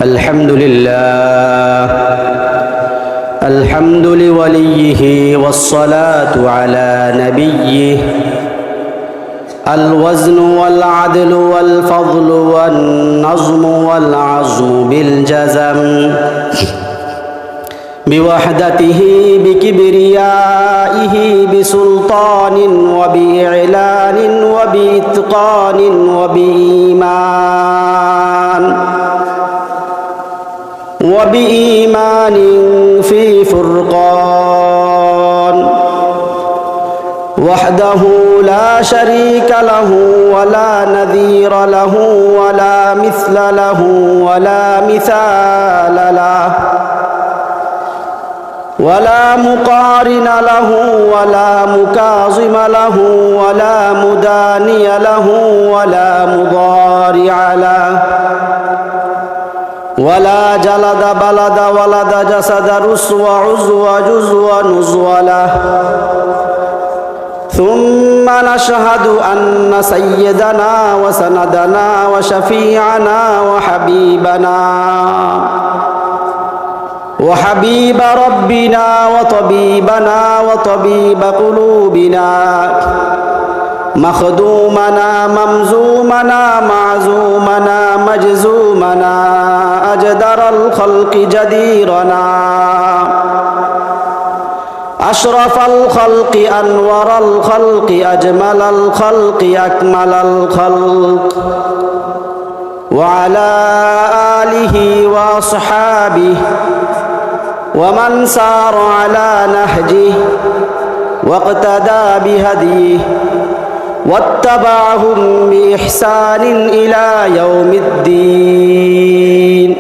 الحمد لله الحمد لوليه والصلاة على نبيه الوزن والعدل والفضل والنظم والعزم بالجزم بوحدته بكبريائه بسلطان وبإعلان وبإتقان وبإيمان في فرقان وحده لا شريك له ولا نذير له ولا مثل له ولا مثال له ولا مقارن له ولا مكاظم له ولا مداني له ولا مضارع له ولا جلد بلد ولد جسد رسو عزو جزو نزو له ثم نشهد أن سيدنا وسندنا وشفيعنا وحبيب ربنا وطبيبنا وطبيب قلوبنا مخدومنا ممزومنا معزومنا مجزومنا أجدر الخلق جديرنا أشرف الخلق أنور الخلق أجمل الخلق أكمل الخلق وعلى آله وأصحابه ومن سار على نهجه واقتدى بهديه واتبعهم بإحسان إلى يوم الدين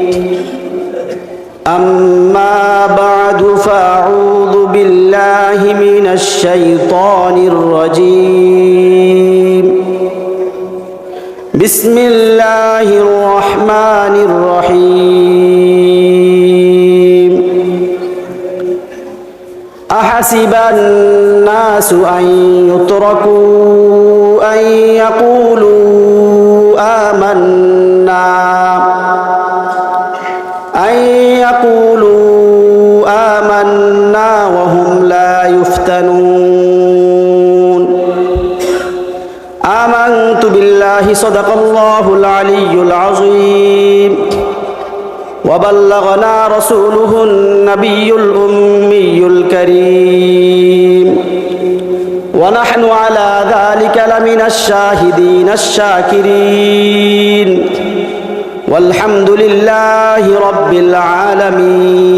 أما بعد فأعوذ بالله من الشيطان الرجيم بسم الله الرحمن الرحيم أحسب الناس أن يتركوا أن يقولوا آمنا وهم لا يفتنون آمنت بالله صدق الله العلي العظيم وبلغنا رسوله النبي الأمي الكريم ونحن على ذلك لمن الشاهدين الشاكرين والحمد لله رب العالمين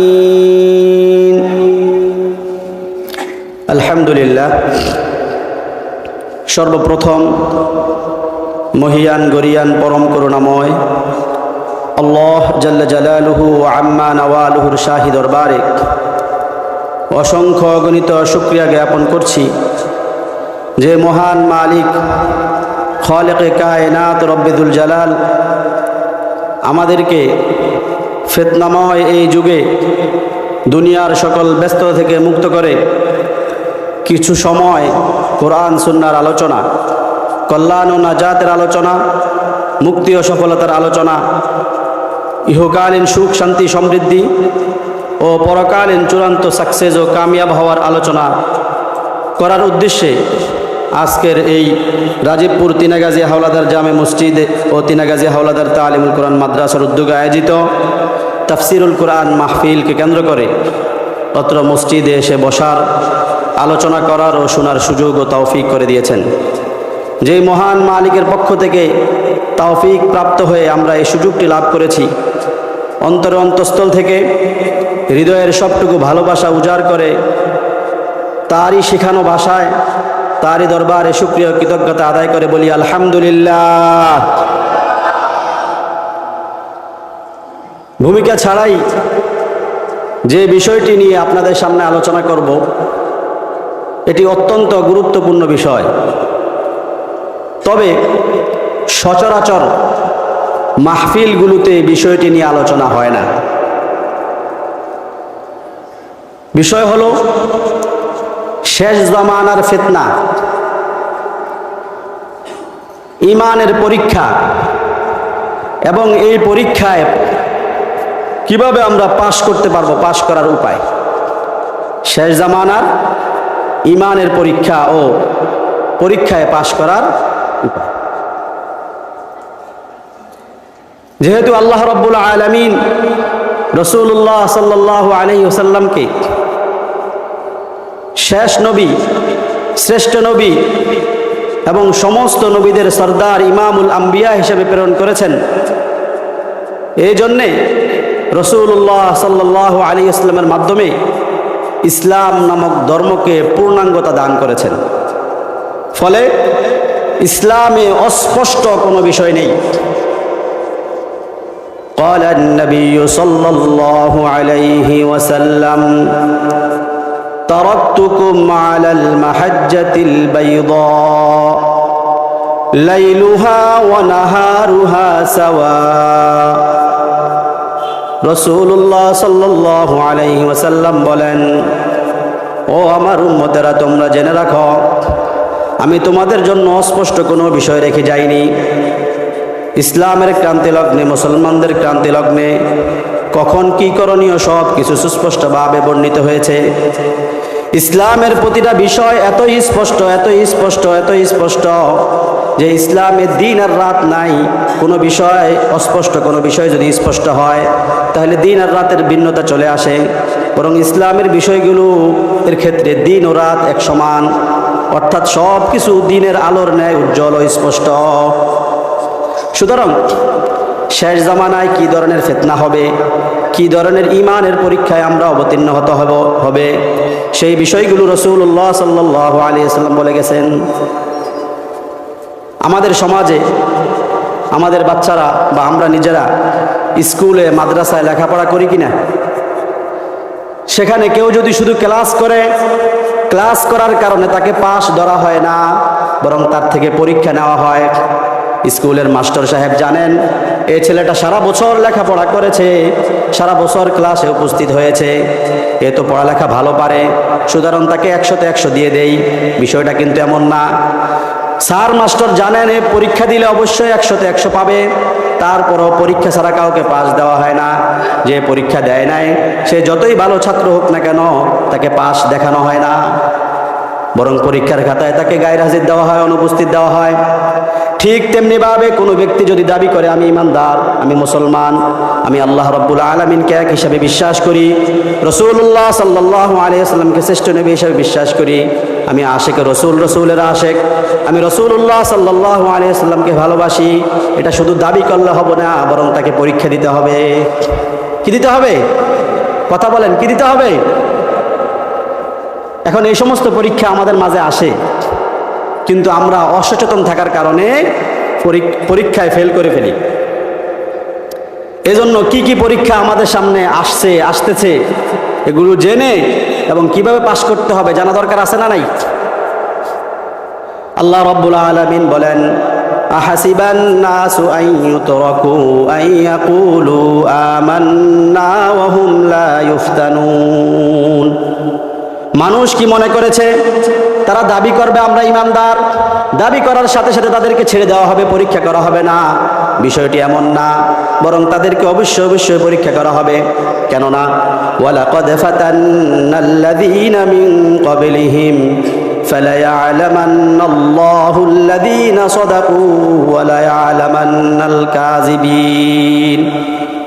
الحمد لله সর্বপ্রথম মহিয়ান গরিয়ান পরম করুণাময় আল্লাহ জাল্লা জালালুহু ওয়া আম্মা নওয়ালুহুর শাহী দরবারে অসংখ্য অগণিত শুকরিয়া জ্ঞাপন করছি যে মহান মালিক খালিকে কায়নাত রব্বুল জালাল আমাদেরকে ফিতনাময় এই যুগে দুনিয়ার সকল ব্যস্ততা থেকে মুক্ত করে কিছু সময় কোরআন সুন্নাহর আলোচনা, কল্যাণ ও নাজাতের আলোচনা, মুক্তি ও সফলতার আলোচনা, ইহকালীন সুখ শান্তি সমৃদ্ধি ও পরকালীন চূড়ান্ত সাকসেস ও কামিয়াব হওয়ার আলোচনা করার উদ্দেশ্যে আজকের এই রাজীবপুর তিনাগাজী হাওলাদার জামে মসজিদ ও তিনাগাজী হাওলাদার তালিমুল কোরআন মাদ্রাসার উদ্যোগে আয়োজিত তাফসিরুল কোরআন মাহফিলকে কেন্দ্র করে অত্র মসজিদে এসে বসার, আলোচনা করার ও শোনার সুযোগ ও তৌফিক করে দিয়েছেন। যেই মহান মালিকের পক্ষ থেকে তৌফিক প্রাপ্ত হয়ে আমরা এই সুযোগটি লাভ করেছি, অন্তর অন্তঃস্থল থেকে হৃদয়ের সবটুকু ভালোবাসা উজাড় করে তারই শেখানো ভাষায় তারই দরবারে শুকরিয়া কৃতজ্ঞতা আদায় করে বলি আলহামদুলিল্লাহ। ভূমিকা ছাড়াই যে বিষয়টি নিয়ে আপনাদের সামনে আলোচনা করব, এটি অত্যন্ত গুরুত্বপূর্ণ বিষয়। তবে সচরাচর মাহফিলগুলোতে বিষয়টি নিয়ে আলোচনা হয় না। বিষয় হলো শেষ জামানার ফিতনা, ঈমানের পরীক্ষা এবং এই পরীক্ষায় কিভাবে আমরা পাশ করতে পারবো, পাশ করার উপায়, শেষ জামানার ইমানের পরীক্ষা ও পরীক্ষায় পাশ করার উপায়। যেহেতু আল্লাহ রাব্বুল আলামিন রাসূলুল্লাহ সাল্লাল্লাহু আলাইহি ওয়াসাল্লামকে শেষ নবী, শ্রেষ্ঠ নবী এবং সমস্ত নবীদের সরদার ইমামুল আম্বিয়া হিসেবে প্রেরণ করেছেন, এই জন্যে রাসূলুল্লাহ সাল্লাল্লাহু আলাইহি ওয়াসাল্লামের মাধ্যমে ইসলাম নামক ধর্মকে পূর্ণাঙ্গতা দান করেছেন। ফলে ইসলামে অস্পষ্ট কোনো বিষয় নেই। قال النبي صلى الله عليه وسلم تركتكم على المحجة البيضاء ليلها ونهارها سواء। রাসূলুল্লাহ সাল্লাল্লাহু আলাইহি ওয়াসাল্লাম বলেন, ও আমার উম্মতেরা, তোমরা জেনে রাখো, আমি তোমাদের জন্য অস্পষ্ট কোনো বিষয় রেখে যাইনি। ইসলামের ক্রান্তি লগ্নে, মুসলমানদের ক্রান্তি লগ্নে কখন কি করণীয় সব কিছু সুস্পষ্টভাবে বর্ণিত হয়েছে। ইসলামের প্রতিটা বিষয় এতই স্পষ্ট, এতই স্পষ্ট, এতই স্পষ্ট যে ইসলামের দিন আর রাত নাই। কোনো বিষয় অস্পষ্ট, কোনো বিষয় যদি স্পষ্ট হয় তাহলে দিন আর রাতের ভিন্নতা চলে আসে। বরং ইসলামের বিষয়গুলো এর ক্ষেত্রে দিন ও রাত এক সমান, অর্থাৎ সব কিছু দিনের আলোর ন্যায় উজ্জ্বল ও স্পষ্ট। সুতরাং শেষ জামানায় কি ধরনের ফিতনা হবে, কি ধরনের ইমানের পরীক্ষায় আমরা অবতীর্ণ হতে হবে, সেই বিষয়গুলো রাসূলুল্লাহ সাল্লাল্লাহু আলাইহি ওয়াসাল্লাম বলে গেছেন। আমাদের সমাজে আমাদের বাচ্চারা বা আমরা নিজেরা স্কুলে মাদ্রাসায় লেখাপড়া করি কিনা, সেখানে কেউ যদি শুধু ক্লাস করে, ক্লাস করার কারণে তাকে পাস ধরা হয় না, বরং তার থেকে পরীক্ষা নেওয়া হয়। স্কুলের মাস্টার সাহেব জানেন এই ছেলেটা সারা বছর লেখাপড়া করেছে, সারা বছর ক্লাসে উপস্থিত হয়েছে, এ তো পড়ালেখা ভালো পারে, সুতরাং তাকে 100তে 100 দিয়ে দেই। বিষয়টা কিন্তু এমন না। স্যার মাস্টার জানেন এ পরীক্ষা দিলে অবশ্যই 100তে 100 পাবে, তারপরও পরীক্ষা ছাড়া কাউকে পাস দেওয়া হয় না। যে পরীক্ষা দেয় নাই সে যতই ভালো ছাত্র হোক না কেন তাকে পাস দেখানো হয় না, বরং পরীক্ষার খাতায় তাকে গায়ের হাজির দেওয়া হয়, অনুপস্থিত দেওয়া হয়। ঠিক তেমনিভাবে কোনো ব্যক্তি যদি দাবি করে আমি ইমানদার, আমি মুসলমান, আমি আল্লাহ রাব্বুল আলামিনকে এক হিসাবে বিশ্বাস করি, রাসূলুল্লাহ সাল্লাল্লাহু আলাইহি ওয়াসাল্লামকে শ্রেষ্ঠ নবী হিসাবে বিশ্বাস করি, আমি আশিকে রসুল, রসুলের আশিক, আমি রাসূলুল্লাহ সাল্লাল্লাহু আলাইহি ওয়াসাল্লামকে ভালোবাসি, এটা শুধু দাবি করলে হবে না, বরং তাকে পরীক্ষা দিতে হবে। কি দিতে হবে? কথা বলেন, কি দিতে হবে? এখন এই সমস্ত পরীক্ষা আমাদের মাঝে আসে, কিন্তু আমরা অসচেতন থাকার কারণে পরীক্ষায় ফেল করে ফেলি। এজন্য কি কি পরীক্ষা আমাদের সামনে আসতেছে এগুলো জেনে এবং কিভাবে পাশ করতে হবে জানা দরকার আছে না নাই? আল্লাহ রাব্বুল আলামিন বলেন, আহাসিবান নাসু আন ইউতরাকু আন ইয়াকুলু আমান্না ওয়া হুম লা ইফতানুন। মানুষ কি মনে করেছে তারা দাবি করবে আমরা ইমানদার, দাবি করার সাথে সাথে তাদেরকে ছেড়ে দেওয়া হবে, পরীক্ষা করা হবে না? বিষয়টি এমন না, বরং তাদেরকে অবশ্যই অবশ্যই পরীক্ষা করা হবে। কেননা ওয়ালাকাদ ফাতান্নাল্লাযীনা মিন ক্বাবলিহিম ফালায়া'লামান্নাল্লাহুল্লাযীনা সাদাকু ওয়া লায়া'লামান্নাল কাযিবিন।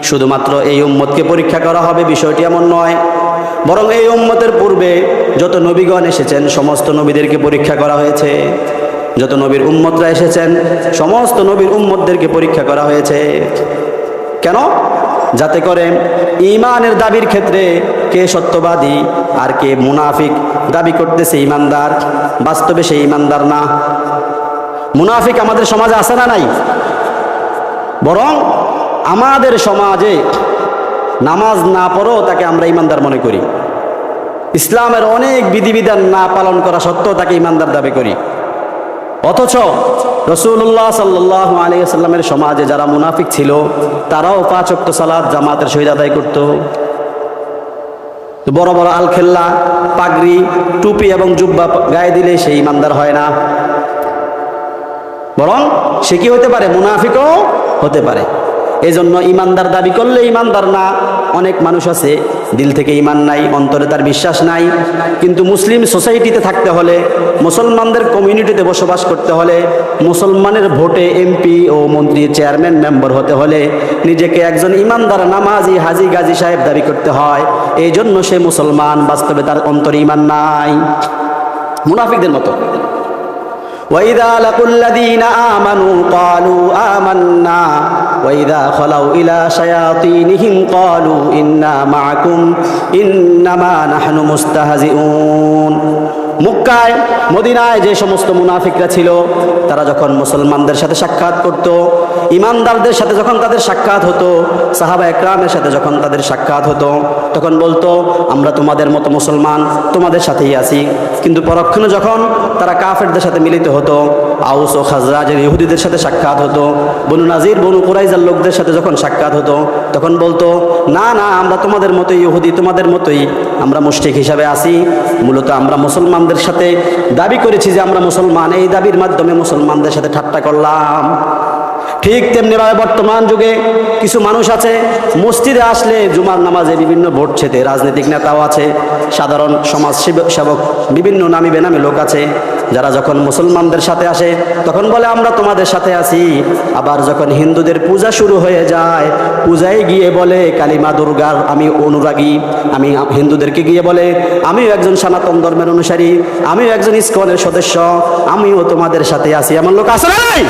শুধুমাত্র এই উম্মতকে পরীক্ষা করা হবে বিষয়টি এমন নয়, বরং এই উম্মতের পূর্বে যত নবীগণ এসেছেন সমস্ত নবীদেরকে পরীক্ষা করা হয়েছে, যত নবীর উম্মতরা এসেছেন সমস্ত নবীর উম্মতদেরকে পরীক্ষা করা হয়েছে। কেন? যাতে করে ঈমানের দাবির ক্ষেত্রে কে সত্যবাদী আর কে মুনাফিক। দাবি করতেছে ঈমানদার, বাস্তবে সে ঈমানদার না। মুনাফিক আমাদের সমাজে আছে না নাই? বরং আমাদের সমাজে নামাজ না পড়ো তাকে আমরা ঈমানদার মনে করি, ইসলামের অনেক বিধিবিধান না পালন করা সত্ত্বেও তাকে ঈমানদার দাবি করি। অথচ রাসূলুল্লাহ সাল্লাল্লাহু আলাইহি ওয়াসাল্লামের সমাজে যারা মুনাফিক ছিল তারাও 5 ওয়াক্ত সালাত জামাতের সহিত আদায় করত। বড় বড় আলখেল্লা, পাগড়ি, টুপি এবং জুব্বা গায়ে দিলে সে ঈমানদার হয় না, বরং সে কি হতে পারে? মুনাফিকও হতে পারে। এজন্য ঈমানদার দাবি করলে ঈমানদার না, অনেক মানুষ আছে দিল থেকে ঈমান নাই, অন্তরে তার বিশ্বাস নাই, কিন্তু মুসলিম সোসাইটিতে থাকতে হলে, মুসলমানদের কমিউনিটিতে বসবাস করতে হলে, মুসলমানের ভোটে এমপি ও মন্ত্রী চেয়ারম্যান মেম্বার হতে হলে নিজেকে একজন ইমানদার নামাজি হাজি গাজী সাহেব দাবি করতে হয়। এই জন্য সে মুসলমান, বাস্তবে তার অন্তরে ঈমান নাই, মুনাফিকদের মতো। وَإِذَا لَقُوا الَّذِينَ آمَنُوا قَالُوا آمَنَّا وَإِذَا خَلَوْا إِلَى شَيَاطِينِهِمْ قَالُوا إِنَّا مَعَكُمْ إِنَّمَا نَحْنُ مُسْتَهْزِئُونَ। মক্কায় মদিনায় যে সমস্ত মুনাফিকরা ছিল, তারা যখন মুসলমানদের সাথে সাক্ষাৎ করত, ইমানদারদের সাথে যখন তাদের সাক্ষাৎ হতো, সাহাবা একরামের সাথে যখন তাদের সাক্ষাৎ হতো, তখন বলতো আমরা তোমাদের মতো মুসলমান, তোমাদের সাথেই আছি। কিন্তু পরক্ষণে যখন তারা কাফেরদের সাথে মিলিত হতো, আউস ও খাজরাজের ইহুদিদের সাথে সাক্ষাৎ হতো, বনু নাজির বনু কুরাইজার লোকদের সাথে যখন সাক্ষাৎ হতো, তখন বলতো না না, আমরা তোমাদের মতোই ইহুদি, তোমাদের মতোই আমরা মুশরিক হিসাবে আছি। মূলত আমরা মুসলমানদের সাথে দাবি করেছি যে আমরা মুসলমান, এই দাবির মাধ্যমে মুসলমানদের সাথে ঠাট্টা করলাম। ঠিক তেমনিভাবে বর্তমান যুগে কিছু মানুষ আছে, মসজিদে আসলে জুমার নামাজে বিভিন্ন ভোট ছেতে রাজনৈতিক নেতাও আছে, সাধারণ সমাজ সেবক, বিভিন্ন নামি বেনামি লোক আছে, যারা যখন মুসলমানদের সাথে আসে তখন বলে আমরা তোমাদের সাথে আছি। আবার যখন হিন্দুদের পূজা শুরু হয়ে যায়, পূজায় গিয়ে বলে কালী মা দুর্গার আমি অনুরাগী, আমি হিন্দুদেরকে গিয়ে বলে আমিও একজন সনাতন ধর্মের অনুসারী, আমিও একজন ইসকনের সদস্য, আমিও তোমাদের সাথে আছি। এমন লোক আছে না নাই?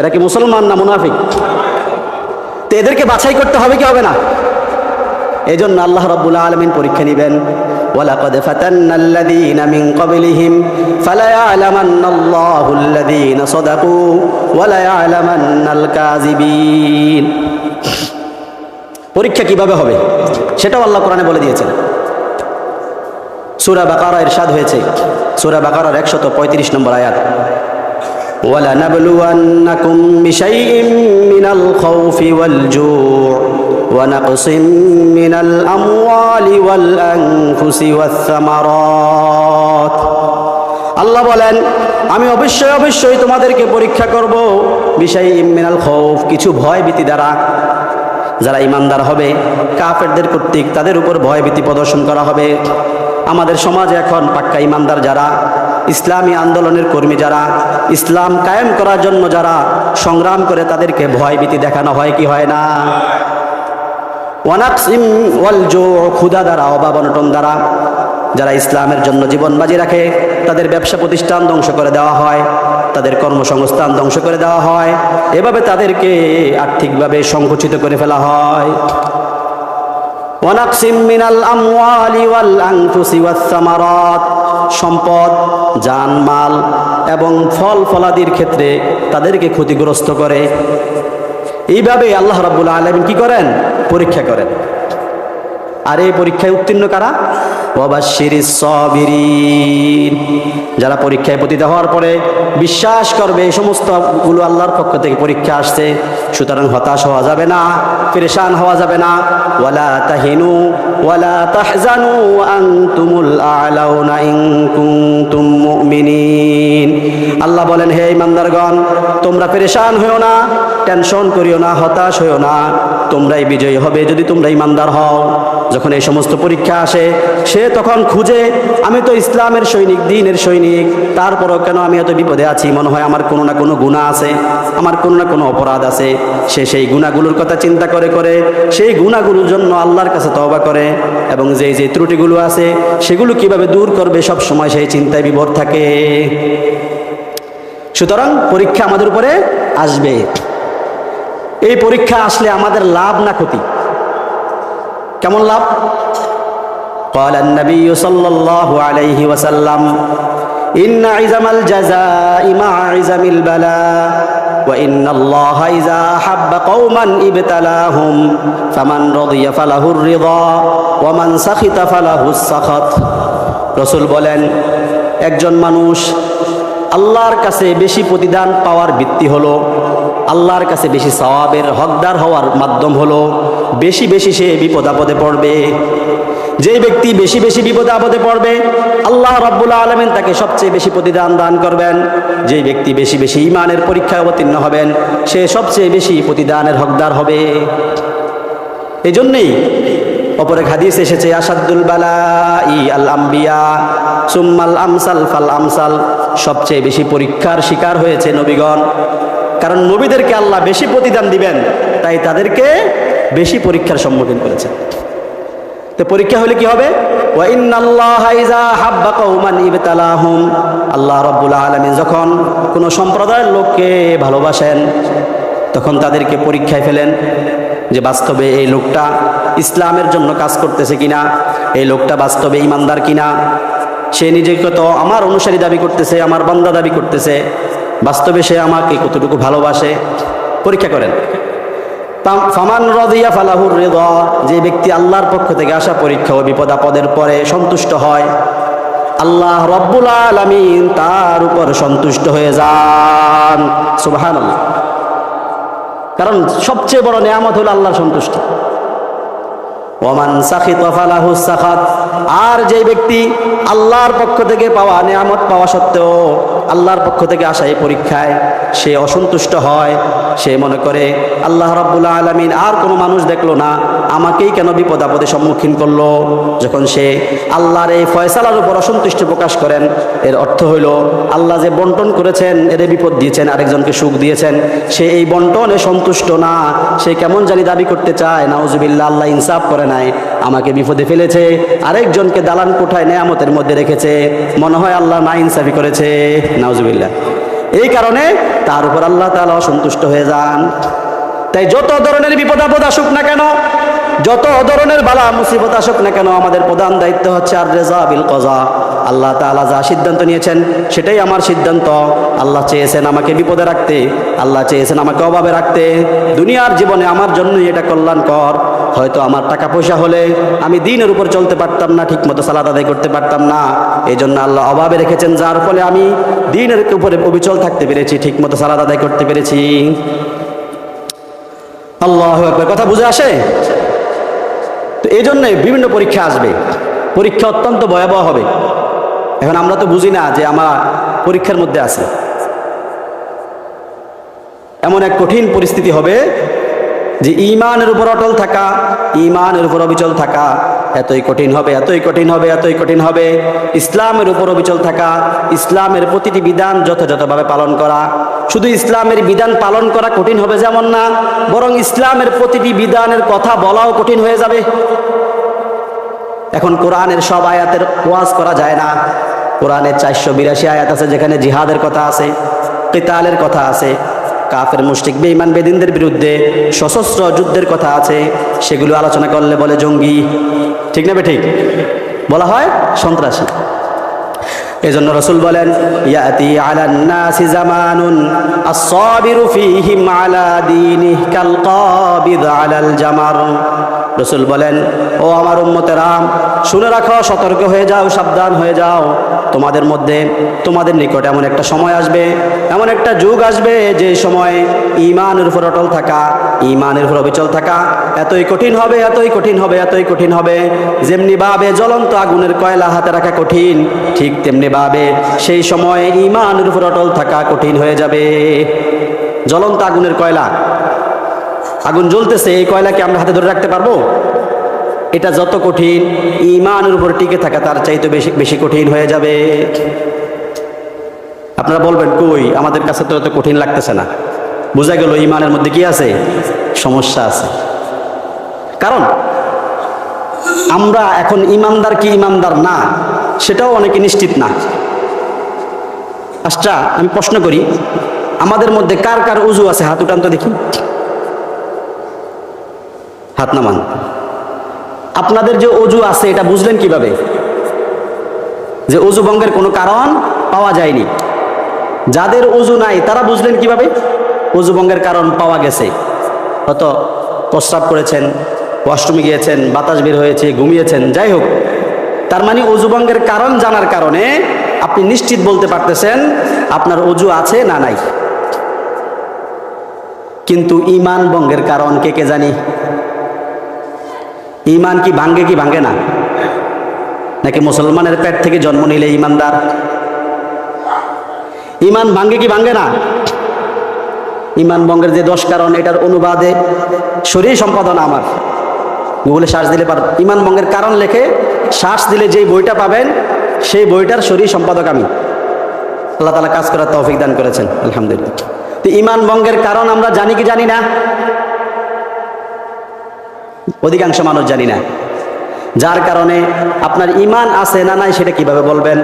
এরা কি মুসলমান না মুনাফিক? তো এদেরকে বাছাই করতে হবে কি হবে না? এই জন্য আল্লাহ রাব্বুল আলামিন পরীক্ষা নেবেন। ওয়ালাকাদ ফাতান্নাল্লাযীনা মিন ক্বাবলিহিম ফালায়ালামান্নাল্লাহুল্লাযীনা সাদাকু ওয়ালায়ালামান্নাল কাযিবিন। পরীক্ষা কিভাবে হবে সেটাও আল্লাহ কোরআনে বলে দিয়েছেন। সূরা বাকারা ইরশাদ হয়েছে, সূরা বাকারার 135 নম্বর আয়াত, وَلَنَبْلُوَنَّكُمْ بِشَيْءٍ مِّنَ الْخَوْفِ وَالْجُوعِ وَنَقْصٍ مِّنَ الْأَمْوَالِ وَالْأَنفُسِ وَالثَّمَرَاتِ। আল্লাহ বলেন আমি অবশ্যই তোমাদেরকে পরীক্ষা করব, বিশাইইম মিনাল খাউফ, কিছু ভয় ভীতি দ্বারা। যারা ইমানদার হবে কাফেরদের কর্তৃক তাদের উপর ভয় ভীতি প্রদর্শন করা হবে। আমাদের সমাজে এখন পাক্কা ইমানদার যারা, ইসলামী আন্দোলনের কর্মী যারা, ইসলাম কায়েম করার জন্য যারা সংগ্রাম করে, তাদেরকে ভয় ভীতি দেখানো হয় কি হয় না? ওয়ানাকসিম ওয়াল জু, ক্ষুধা দ্বারা, অভাব অনটন দ্বারা। যারা ইসলামের জন্য জীবন বাজি রাখে তাদের ব্যবসা প্রতিষ্ঠান ধ্বংস করে দেওয়া হয়, তাদের কর্মসংস্থান ধ্বংস করে দেওয়া হয়, এভাবে তাদেরকে আর্থিকভাবে সংকুচিত করে ফেলা হয়। ওয়ানাকসিম মিনাল আমওয়ালি ওয়াল আনফুসি ওয়াস সামারাত, সম্পদ, জানমাল এবং ফল ফলাদির ক্ষেত্রে তাদেরকে ক্ষতিগ্রস্ত করে। এইভাবে আল্লাহ রাব্বুল আলামিন কি করেন? পরীক্ষা করেন। আর এই পরীক্ষায় উত্তীর্ণ কারা? ওয়াবাশশিরিস সাবিরিন, যারা পরীক্ষায় পতিত হওয়ার পরে বিশ্বাস করবে এই সমস্তগুলো আল্লাহর পক্ষ থেকে পরীক্ষা আসছে, সুতরাং হতাশ হওয়া যাবে না, পেরেশান হওয়া যাবে না। ওয়ালা তাহিনু ওয়ালা তাহজানু ওয়া আনতুমুল আ'লাউনা ইন কুনতুম মুমিনিন। আল্লাহ বলেন হে ইমানদারগণ, তোমরা পেরেশান হও না, টেনশন করিও না, হতাশ হও না, তোমরাই বিজয়ী হবে যদি তোমরা ইমানদার হও। যখন এই সমস্ত পরীক্ষা আসে, সে তখন খুঁজে আমি তো ইসলামের সৈনিক, দ্বীনের সৈনিক, তারপরও কেন আমি এত বিপদে আছি? মনে হয় আমার কোনো না কোনো গুনাহ আছে, আমার কোনো না কোনো অপরাধ আছে। সে সেই গুনাহগুলোর কথা চিন্তা করে করে সেই গুনাহগুলোর জন্য আল্লাহর কাছে তওবা করে, এবং যেই যে ত্রুটিগুলো আছে সেগুলো কিভাবে দূর করবে সব সময় সেই চিন্তায় বিভোর থাকে। সুতরাং পরীক্ষা আমাদের উপরে আসবে। এই পরীক্ষা আসলে আমাদের লাভ না ক্ষতি? কেমন লাভ? قال النبي صلى الله عليه وسلم إن عزم الجزاء مع عزم البلاء وإن الله إذا أحب قوما ابتلاهم فمن رضي فله الرضا ومن سخط فله السخط। রাসূল বলেন একজন মানুষ আল্লাহর কাছে বেশি প্রতিদান পাওয়ার ভিত্তি হলো, আল্লাহর কাছে বেশি সওয়াবের হকদার হওয়ার মাধ্যম হলো বেশি বেশি সে বিপদ আপদে পড়বে। যে ব্যক্তি বেশি বেশি বিপদে আপদে পড়বে আল্লাহ রাব্বুল আলামিন তাকে সবচেয়ে বেশি প্রতিদান দান করবেন। যে ব্যক্তি বেশি বেশি ঈমানের পরীক্ষায় অবতীর্ণ হবেন সে সবচেয়ে বেশি প্রতিদানের হকদার হবে। এই জন্যেই অপরে হাদিস এসেছে, আসাদুল বালাই আল আম্বিয়া সুম্মাল আমসাল ফাল আমসাল, সবচেয়ে বেশি পরীক্ষার শিকার হয়েছে নবীগণ। কারণ নবীদেরকে আল্লাহ বেশি প্রতিদান দিবেন, তাই তাদেরকে বেশি পরীক্ষার সম্মুখীন করেছে। তো পরীক্ষা হলে কি হবে? ওয়া ইন্নাল্লাহা ইযা হাব্বা কওমান ইবতালাহুম, আল্লাহ রাব্বুল আলামিন যখন কোনো সম্প্রদায়ের লোককে ভালোবাসেন তখন তাদেরকে পরীক্ষায় ফেলেন যে বাস্তবে এই লোকটা ইসলামের জন্য কাজ করতেছে কিনা, এই লোকটা বাস্তবে ইমানদার কিনা, সে নিজেকে তো আমার অনুসারী দাবি করতেছে, আমার বান্দা দাবি করতেছে, বাস্তবে সে আমাকে কতটুকু ভালোবাসে, পরীক্ষা করেন। ফামান রাদিয়া ফালাহুর রিদা, যে ব্যক্তি আল্লাহর পক্ষ থেকে আসা পরীক্ষা ও বিপদ আপদের পরে সন্তুষ্ট হয়, আল্লাহ রব্বুল আলামিন তার উপর সন্তুষ্ট হয়ে যান। সুবহানাল্লাহ। কারণ সবচেয়ে বড় নিয়ামত হলো আল্লাহর সন্তুষ্টি। ওয়ামান সাখিতা ফালাহু সাখাত, আর যে ব্যক্তি আল্লাহর পক্ষ থেকে পাওয়া নিয়ামত পাওয়া সত্ত্বেও আল্লাহর পক্ষ থেকে আসা এই পরীক্ষায় সে অসন্তুষ্ট হয়, সে মনে করে আল্লাহ রাব্বুল আলামিন আর কোনো মানুষ দেখলো না, আমাকেই কেন বিপদ আপদে সম্মুখীন করলো। যখন সে আল্লাহর এই ফয়সালার উপর অসন্তুষ্টি প্রকাশ করেন, এর অর্থ হইল আল্লাহ যে বন্টন করেছেন, এর বিপদ দিয়েছেন, আরেকজনকে সুখ দিয়েছেন, সে এই বন্টনে সন্তুষ্ট না। সে কেমন জানি দাবি করতে চায়, নাউজুবিল্লাহ, আল্লাহ ইনসাফ করে নাই, আমাকে বিপদে ফেলেছে, আরেকজনকে দালান কোঠায় নেয়ামতের মধ্যে রেখেছে, মনে হয় আল্লাহ না ইনসাফি করেছে, নাউজুবিল্লাহ। এই কারণে তার উপর আল্লাহ তাআলা অসন্তুষ্ট হয়ে যান। তাই যত ধরনের বিপদ আপদ আসুক না কেন, যত ধরনের বালা মুসিবত আসুক না কেন, আমাদের প্রধান দায়িত্ব হচ্ছে আর রেজা বিল কজা। আল্লাহ তাআলা যা সিদ্ধান্ত নিয়েছেন সেটাই আমার সিদ্ধান্ত। আল্লাহ চেয়েছেন আমাকে বিপদে রাখতে, আল্লাহ চেয়েছেন আমাকে অভাবে রাখতে, দুনিয়ার জীবনে আমার জন্যই এটা কল্যাণকর। হয়তো আমার টাকা পয়সা হলে আমি দিনের উপর চলতে পারতাম না, ঠিক মতো সালাত আদায় করতে পারতাম না, এই জন্য আল্লাহ অভাবে রেখেছেন, যার ফলে আমি দিনের উপরে অবিচল থাকতে পেরেছি, ঠিক মতো সালাত আদায় করতে পেরেছি। আল্লাহু আকবার। কথা বুঝে আসে? তো এই জন্যে বিভিন্ন পরীক্ষা আসবে, পরীক্ষা অত্যন্ত ভয়াবহ হবে। এখন আমরা তো বুঝি না যে আমরা পরীক্ষার মধ্যে আছি। এমন এক কঠিন পরিস্থিতি হবে যে ইমানের উপর অটল থাকা, ইমানের উপর অবিচল থাকা এতই কঠিন হবে, এতই কঠিন হবে, এতই কঠিন হবে। ইসলামের উপর অবিচল থাকা, ইসলামের প্রতিটি বিধান যথাযথভাবে পালন করা। শুধু ইসলামের বিধান পালন করা কঠিন হবে যেমন না, বরং ইসলামের প্রতিটি বিধানের কথা বলাও কঠিন হয়ে যাবে। এখন কোরআনের সব আয়াতের ওয়াজ করা যায় না। কোরআনের 482 আয়াত আছে যেখানে জিহাদের কথা আছে, কিতালের কথা আছে, কাফের মুশরিক বেঈমান বেদিনদের বিরুদ্ধে সশস্ত্র যুদ্ধের কথা আছে। সেগুলো আলোচনা করলে বলে জঙ্গি, ঠিক না ঠিক? বলা হয় সন্ত্রাসী। এজন্য রাসূল বলেন, ইয়াতি আলান নাসি জামানুন আস-সাবিরু ফীহিম আলা দীনিহি কাল কাবিদ আলাল জামার। রাসূল বলেন, ও আমার উম্মতেরা, শুনে রাখো, সতর্ক হয়ে যাও, সাবধান হয়ে যাও। তোমাদের মধ্যে, তোমাদের নিকট এমন একটা সময় আসবে, এমন একটা যুগ আসবে, যে সময় ঈমানের উপর অটল থাকা, ঈমানের উপর অবিচল থাকা এতই কঠিন হবে, এতই কঠিন হবে, এতই কঠিন হবে। যেমনি ভাবে জ্বলন্ত আগুনের কয়লা হাতে রাখা কঠিন, ঠিক তেমনি ভাবে সেই সময় ঈমানের উপর অটল থাকা কঠিন হয়ে যাবে। জ্বলন্ত আগুনের কয়লা, আগুন জ্বলতেছে, এই কয়লাকে আমরা হাতে ধরে রাখতে পারবো? এটা যত কঠিন, ঈমানের উপর টিকে থাকা তার চাইতে বেশি বেশি কঠিন হয়ে যাবে। আপনারা বলবেন, কই, আমাদের কাছে তো এত কঠিন লাগতেছে না। বোঝা গেল ঈমানের মধ্যে কি আছে, সমস্যা আছে। কারণ আমরা এখন ইমানদার কি ইমানদার না সেটাও অনেকে নিশ্চিত না। আচ্ছা, আমি প্রশ্ন করি, আমাদের মধ্যে কার কার উজু আছে? হাত উঠান তো দেখি, হাত নামান। আপনাদের যে অজু আছে এটা বুঝলেন কিভাবে যে অজু ভঙ্গের কোনো কারণ পাওয়া যায়নি? যাদের অজু নাই তারা বুঝলেন কিভাবে অজু ভঙ্গের কারণ পাওয়া গেছে? হয়তো প্রস্রাব করেছেন, ওয়াশরুমে গিয়েছেন, বাতাস বের হয়েছে, ঘুমিয়েছেন, যাই হোক, তার মানে অজু ভঙ্গের কারণ জানার কারণে আপনি নিশ্চিত বলতে পারতেছেন আপনার অজু আছে না নাই। কিন্তু ঈমান ভঙ্গের কারণ কে কে জানি? ঈমান কি ভাঙ্গে কি ভাঙ্গে না? নাকি মুসলমানের পেট থেকে জন্ম নিলে ঈমানদার? ঈমান ভাঙ্গে কি ভাঙ্গে না? ঈমান ভঙ্গের যে 10 কারণ, এটার অনুবাদে শরীর সম্পাদনা আমার, গুগলে সার্চ দিলে ইমান ভঙ্গের কারণ লেখে সার্চ দিলে যেই বইটা পাবেন সেই বইটার শরীর সম্পাদক আমি। আল্লাহ তাআলা কাজ করার তৌফিক দান করেছেন, আলহামদুলিল্লাহ। তো ইমান ভঙ্গের কারণ আমরা জানি কি জানি না? অধিকাংশ মানুষ জানি না, যার কারণে আপনার ইমান আছে না নাই সেটা কিভাবে বলবেন?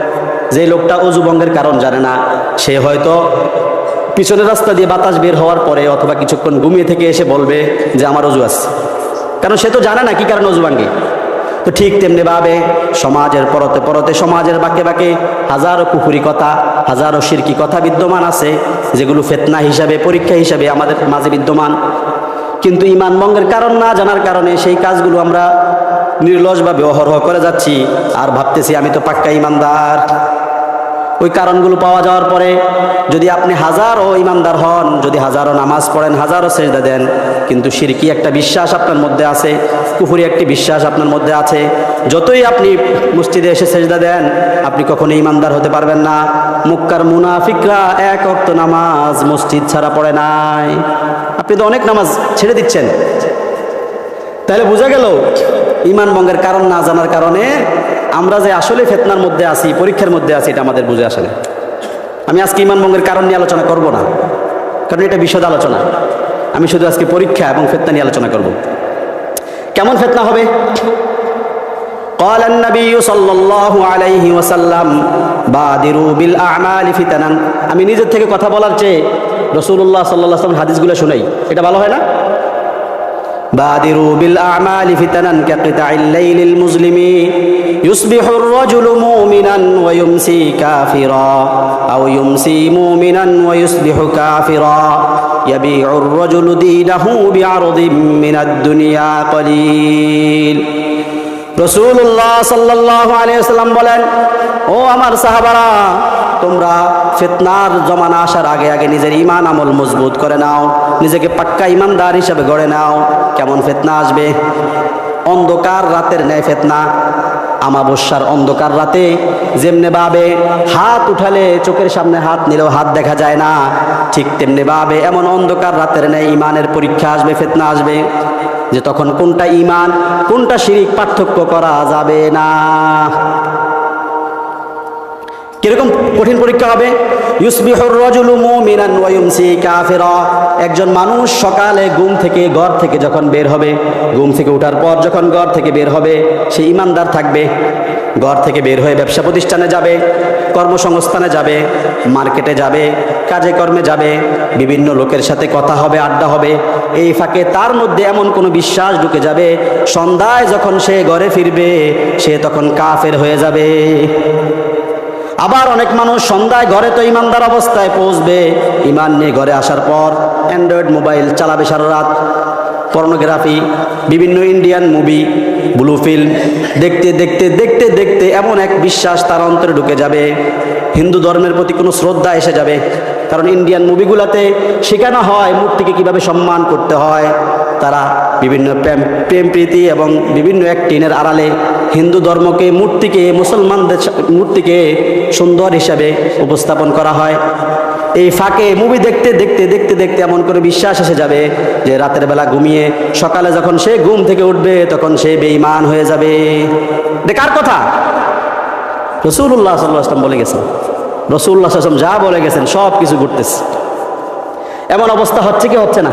যে লোকটা অজু ভঙ্গের কারণ জানে না, সে হয়তো পিছনের রাস্তা দিয়ে বাতাস বের হওয়ার পরে অথবা কিছুক্ষণ ঘুমিয়ে থেকে এসে বলবে যে আমার অজু আছে, কারণ সে তো জানে না কি কারণে অজু ভাঙ্গে। তো ঠিক তেমনি ভাবে সমাজের পরতে পরতে, সমাজের বাঁকে বাঁকে হাজারো কুফরি কথা, হাজারো শিরকি কথা বিদ্যমান আছে, যেগুলো ফিতনা হিসাবে, পরীক্ষা হিসাবে আমাদের মাঝে বিদ্যমান। কিন্তু ইমান ভঙ্গের কারণ না জানার কারণে সেই কাজগুলো আমরা নির্লজ্জভাবে অহরহ করে যাচ্ছি, আর ভাবতেছি আমি তো পাক্কা ইমানদার। ওই কারণগুলো পাওয়া যাওয়ার পরে যদি আপনি হাজারো ইমানদার হন, যদি হাজারো নামাজ পড়েন, হাজারো সেজদা দেন, কিন্তু শিরকি একটা বিশ্বাস আপনার মধ্যে আছে, কুফরি একটি বিশ্বাস আপনার মধ্যে আছে, যতই আপনি মসজিদে এসে সেজদা দেন, আপনি কখনো ইমানদার হতে পারবেন না। মক্কার মুনাফিকরা এক ওয়াক্ত নামাজ মসজিদ ছাড়া পড়ে নাই, আপনি তো অনেক নামাজ ছেড়ে দিচ্ছেন। তাহলে বোঝা গেল ইমান ভঙ্গের কারণ না জানার কারণে আমরা যে আসলে ফিতনার মধ্যে আছি, পরীক্ষার মধ্যে আছি, এটা আমাদের বুঝে আসে না। আমি আজকে ইমান ভঙ্গের কারণ নিয়ে আলোচনা করব না, কারণ এটা বিশদ আলোচনা। আমি শুধু আজকে পরীক্ষা এবং ফিতনা নিয়ে আলোচনা করব। কেমন ফিতনা হবে? قال النبي صلى الله عليه وسلم بادروا بالاعمال فتنا। আমি নিজের থেকে কথা বলার চেয়ে রাসূলুল্লাহ সাল্লাল্লাহু আলাইহি ওয়াসাল্লাম হাদিসগুলো শুনাই, এটা ভালো হয় না? بادروا بالأعمال فتنا كقطع الليل المظلم يصبح الرجل مؤمنا ويمسي كافرا أو يمسي مؤمنا ويصبح كافرا يبيع الرجل دينه بعرض من الدنيا قليل। রাসূলুল্লাহ সাল্লাল্লাহু আলাইহি ওয়াসাল্লাম বলেন, ও আমার সাহাবারা, তোমরা ফিতনার জমানা আসার আগে আগে নিজের ইমান আমল মজবুত করে নাও, নিজেকে পাক্কা ইমানদার হিসেবে গড়ে নাও। কেমন ফিতনা আসবে? অন্ধকার রাতের ন্যায় ফিতনা। আমাবস্যার অন্ধকার রাতে যেমনি ভাবে হাত উঠালে চোখের সামনে হাত নিলেও হাত দেখা যায় না, ঠিক তেমনি ভাবে এমন অন্ধকার রাতের ন্যায় ইমানের পরীক্ষা আসবে, ফিতনা আসবে, যে তখন কোনটা ইমান কোনটা শিরিক পার্থক্য করা যাবে না। কিরকম কঠিন পরীক্ষা হবে? ইউসবিহুর রাজুলু মুমিনান ওয়া ইউমসি কাফিরা। একজন মানুষ সকালে ঘুম থেকে ঘর থেকে যখন বের হবে, ঘুম থেকে ওঠার পর যখন ঘর থেকে বের হবে, সে ইমানদার থাকবে। ঘর থেকে বের হয়ে ব্যবসা প্রতিষ্ঠানে যাবে, কর্মসংস্থানে যাবে, মার্কেটে যাবে, কাজে কর্মে যাবে, বিভিন্ন লোকের সাথে কথা হবে, আড্ডা হবে। এই ফাঁকে তার মধ্যে এমন কোনো বিশ্বাস ঢুকে যাবে, সন্ধ্যায় যখন সে ঘরে ফিরবে সে তখন কাফের হয়ে যাবে। আবার অনেক মানুষ সন্ধ্যায় ঘরে তো ইমানদার অবস্থায় পৌঁছবে, ইমান নিয়ে ঘরে আসার পর অ্যান্ড্রয়েড মোবাইল চালাবে সারা রাত, পর্নোগ্রাফি, বিভিন্ন ইন্ডিয়ান মুভি, ব্লু ফিল্ম দেখতে দেখতে দেখতে দেখতে এমন এক বিশ্বাস তার অন্তরে ঢুকে যাবে, হিন্দু ধর্মের প্রতি কোনো শ্রদ্ধা এসে যাবে। কারণ ইন্ডিয়ান মুভিগুলোতে শেখানো হয় মূর্তিকে কিভাবে সম্মান করতে হয়। তারা বিভিন্ন প্রেম প্রীতি এবং বিভিন্ন অ্যাক্টিনের আড়ালে হিন্দু ধর্মকে, মূর্তিকে, মুসলমানদের মূর্তিকে সুন্দর হিসাবে উপস্থাপন করা হয়। এই ফাঁকে মুভি দেখতে দেখতে দেখতে দেখতে এমন করে বিশ্বাস এসে যাবে যে রাতের বেলা ঘুমিয়ে সকালে যখন সে ঘুম থেকে উঠবে তখন সে বেঈমান হয়ে যাবে। এটা কার কথা? রাসূলুল্লাহ সাল্লাল্লাহু আলাইহি ওয়াসাল্লাম বলে গেছেন। রাসূলুল্লাহ সাল্লাল্লাহু আলাইহি ওয়াসাল্লাম যা বলে গেছেন সব কিছু ঘটতেছে। এমন অবস্থা হচ্ছে কি হচ্ছে না?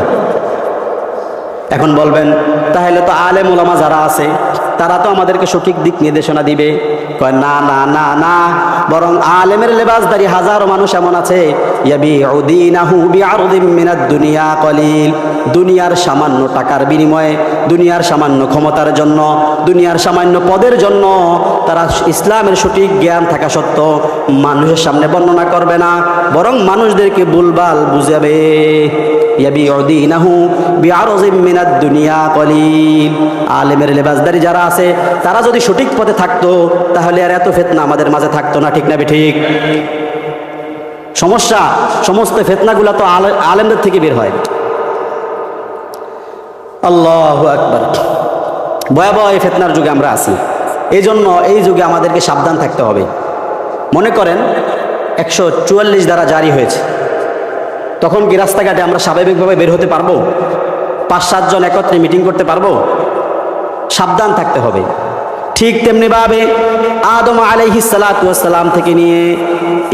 এখন বলবেন তাহলে তো আলেম ওলামা যারা আছে তারা তো আমাদেরকে সঠিক দিক নির্দেশনা দিবে। কয় না না না না, বরং আলেমের লেবাসদারি হাজারো মানুষ এমন আছে, ইয়াবিউ দীনাহু বিআরদিম মিনাদ দুনিয়া কলিল। দুনিয়ার সামান্য টাকার বিনিময়ে, দুনিয়ার সামান্য ক্ষমতার জন্য, দুনিয়ার সামান্য পদের জন্য তারা ইসলামের সঠিক জ্ঞান থাকা সত্ত্বেও মানুষের সামনে বর্ণনা করবে না, বরং মানুষদেরকে ভুলভাল বুঝাবে। ইয়াবিউ দীনাহু বিআরদিম মিনাদ দুনিয়া কলিল। আলেমের লেবাসদারি যারা আছে তারা যদি সঠিক পথে থাকতো তাহলে আর এত ফিতনা আমাদের মাঝে থাকতো না, ঠিক না ঠিক? সমস্যা, সমস্ত ফিতনাগুলো তো আলেমদের থেকে বের হয়। আল্লাহু আকবার। ভয়াবহ এই ফিতনার যুগে আমরা আছি। এই জন্য এই যুগে আমাদেরকে সাবধান থাকতে হবে। মনে করেন 144 ধারা জারি হয়েছে, তখন কি রাস্তাঘাটে আমরা স্বাভাবিকভাবে বের হতে পারবো? 5-7 জন একত্রে মিটিং করতে পারবো? সাবধান থাকতে হবে। ঠিক তেমনিভাবে আদম আলাইহিস সালাতু ওয়াস সালাম থেকে নিয়ে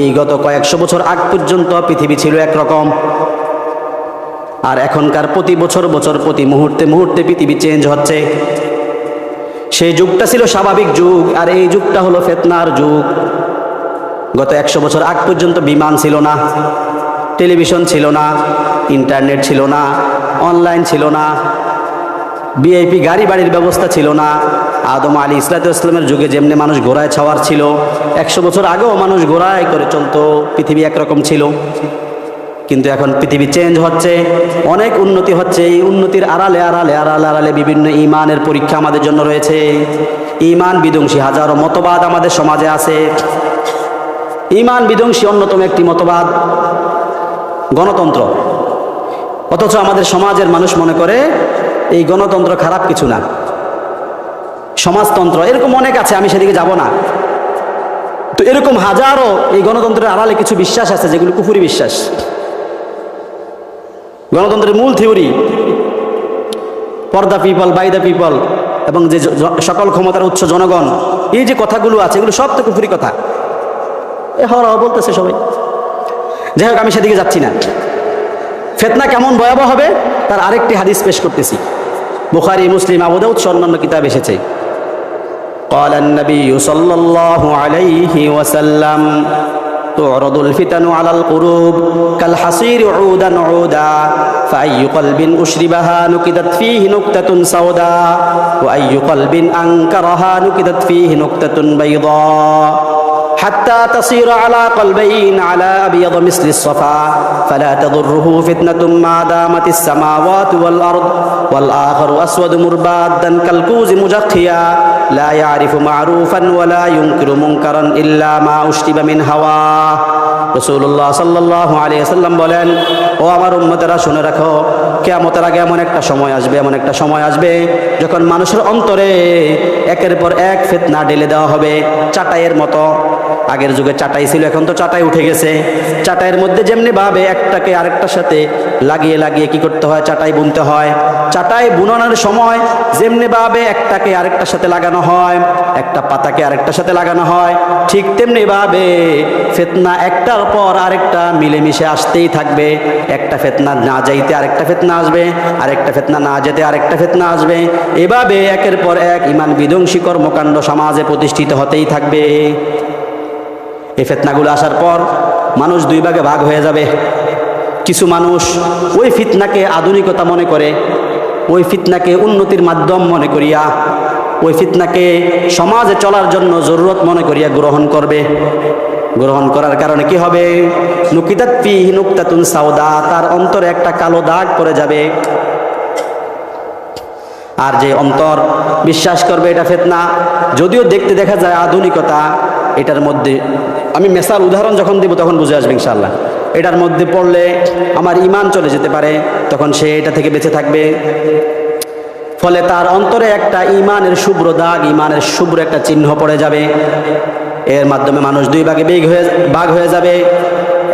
এই গত কয়েকশো বছর আগ পর্যন্ত পৃথিবী ছিল একরকম, আর এখনকার প্রতি বছর প্রতি মুহূর্তে মুহূর্তে পৃথিবী চেঞ্জ হচ্ছে। সেই যুগটা ছিল স্বাভাবিক যুগ, আর এই যুগটা হলো ফিতনার যুগ। গত 100 বছর আগ পর্যন্ত বিমান ছিল না, টেলিভিশন ছিল না, ইন্টারনেট ছিল না, অনলাইন ছিল না, ভিআইপি গাড়ি বাড়ির ব্যবস্থা ছিল না। আদম আলাইহিস সালামের যুগে যেমনি মানুষ ঘোড়ায় ছাওয়ার ছিল, 100 বছর আগেও মানুষ ঘোড়ায় করে চলতো, পৃথিবী একরকম ছিল। কিন্তু এখন পৃথিবী চেঞ্জ হচ্ছে, অনেক উন্নতি হচ্ছে। এই উন্নতির আড়ালে আড়ালে আড়ালে আড়ালে বিভিন্ন ইমানের পরীক্ষা আমাদের জন্য রয়েছে। ইমান বিধ্বংসী হাজারো মতবাদ আমাদের সমাজে আছে। ইমান বিধ্বংসী অন্যতম একটি মতবাদ গণতন্ত্র। অথচ আমাদের সমাজের মানুষ মনে করে এই গণতন্ত্র খারাপ কিছু না, সমাজতন্ত্র এরকম অনেক আছে, আমি সেদিকে যাব না। তো এরকম হাজারো এই গণতন্ত্রের আড়ালে কিছু বিশ্বাস আছে যেগুলো কুফরি বিশ্বাস। গণতন্ত্রের মূল theory for the people by the people, এবং যে সকল ক্ষমতার উৎস জনগণ, এই যে কথাগুলো আছে এগুলো সব তো কুফরি কথা। এ হওয়া বলতেছে সবাই। যাই হোক, আমি সেদিকে যাচ্ছি না। ফিতনা কেমন ভয়াবহ হবে তার আরেকটি হাদিস পেশ করতেছি। বুখারী, মুসলিম, আবু দাউদ অন্যান্য কিতাব এসেছে। قال النبي صلى الله عليه وسلم تعرض الفتن على القلوب كالحصير عودا عودا فأي قلب أشربها نكدت فيه نكتة سوداء وأي قلب أنكرها نكدت فيه نكتة بيضاء حتى تصير على قلبين على أبيض مثل الصفا فلا تضره فتنة ما دامت السماوات والأرض والآخر أسود مربادا كالكوز مجخيا لا يعرف معروفا ولا ينكر منكرا إلا ما أشرب من هواه। রাসূলুল্লাহ সাল্লাল্লাহু আলাইহি ওয়াসাল্লাম বলেন, ও আমার উম্মতেরা শুনে রাখো, কিয়ামতের আগে এমন একটা সময় আসবে যখন মানুষের অন্তরে একের পর এক ফিতনা ঢেলে দেওয়া হবে চাটাইয়ের মতো। আগের যুগে চাটাই ছিল, এখন তো চাটাই উঠে গেছে। চাটাইয়ের মধ্যে যেমনি ভাবে একটাকে আরেকটার সাথে লাগিয়ে লাগিয়ে কি করতে হয়, চাটাই বুনতে হয়। চাটাই বুনানোর সময় যেমনি ভাবে একটাকে আরেকটার সাথে লাগানো হয়, একটা পাতাকে আরেকটার সাথে লাগানো হয়, ঠিক তেমনি ভাবে ফিতনা একটার পর আরেকটা মিলেমিশে আসতেই থাকবে। একটা ফিতনা না যাইতে আরেকটা ফিতনা আসবে, আরেকটা ফিতনা না যেতে আরেকটা ফিতনা আসবে। এভাবে একের পর এক ইমান বিধ্বংসী কর্মকাণ্ড সমাজে প্রতিষ্ঠিত হতেই থাকবে। এই ফিতনাগুলো আসার পর মানুষ দুই ভাগে ভাগ হয়ে যাবে। কিছু মানুষ ওই ফিতনাকে আধুনিকতা মনে করে, ওই ফিতনাকে উন্নতির মাধ্যম মনে করিয়া, ওই ফিতনাকে সমাজে চলার জন্য জরুরত মনে করিয়া গ্রহণ করবে। গ্রহণ করার কারণে কি হবে, নুকিতাত ফিহি নুকতাতুন সাওদা, তার অন্তরে একটা কালো দাগ পড়ে যাবে। আর যে অন্তর বিশ্বাস করবে এটা ফিতনা, যদিও দেখতে দেখা যায় আধুনিকতা, এটার মধ্যে আমি মেসাল উদাহরণ যখন দিব তখন বুঝে আসবে ইনশাআল্লাহ। এটার মধ্যে পড়লে আমার ঈমান চলে যেতে পারে, তখন সে এটা থেকে বেঁচে থাকবে। ফলে তার অন্তরে একটা ঈমানের শুভ্র দাগ, ঈমানের শুভ্র একটা চিহ্ন পড়ে যাবে। এর মাধ্যমে মানুষ দুই ভাগে ভাগ হয়ে যাবে।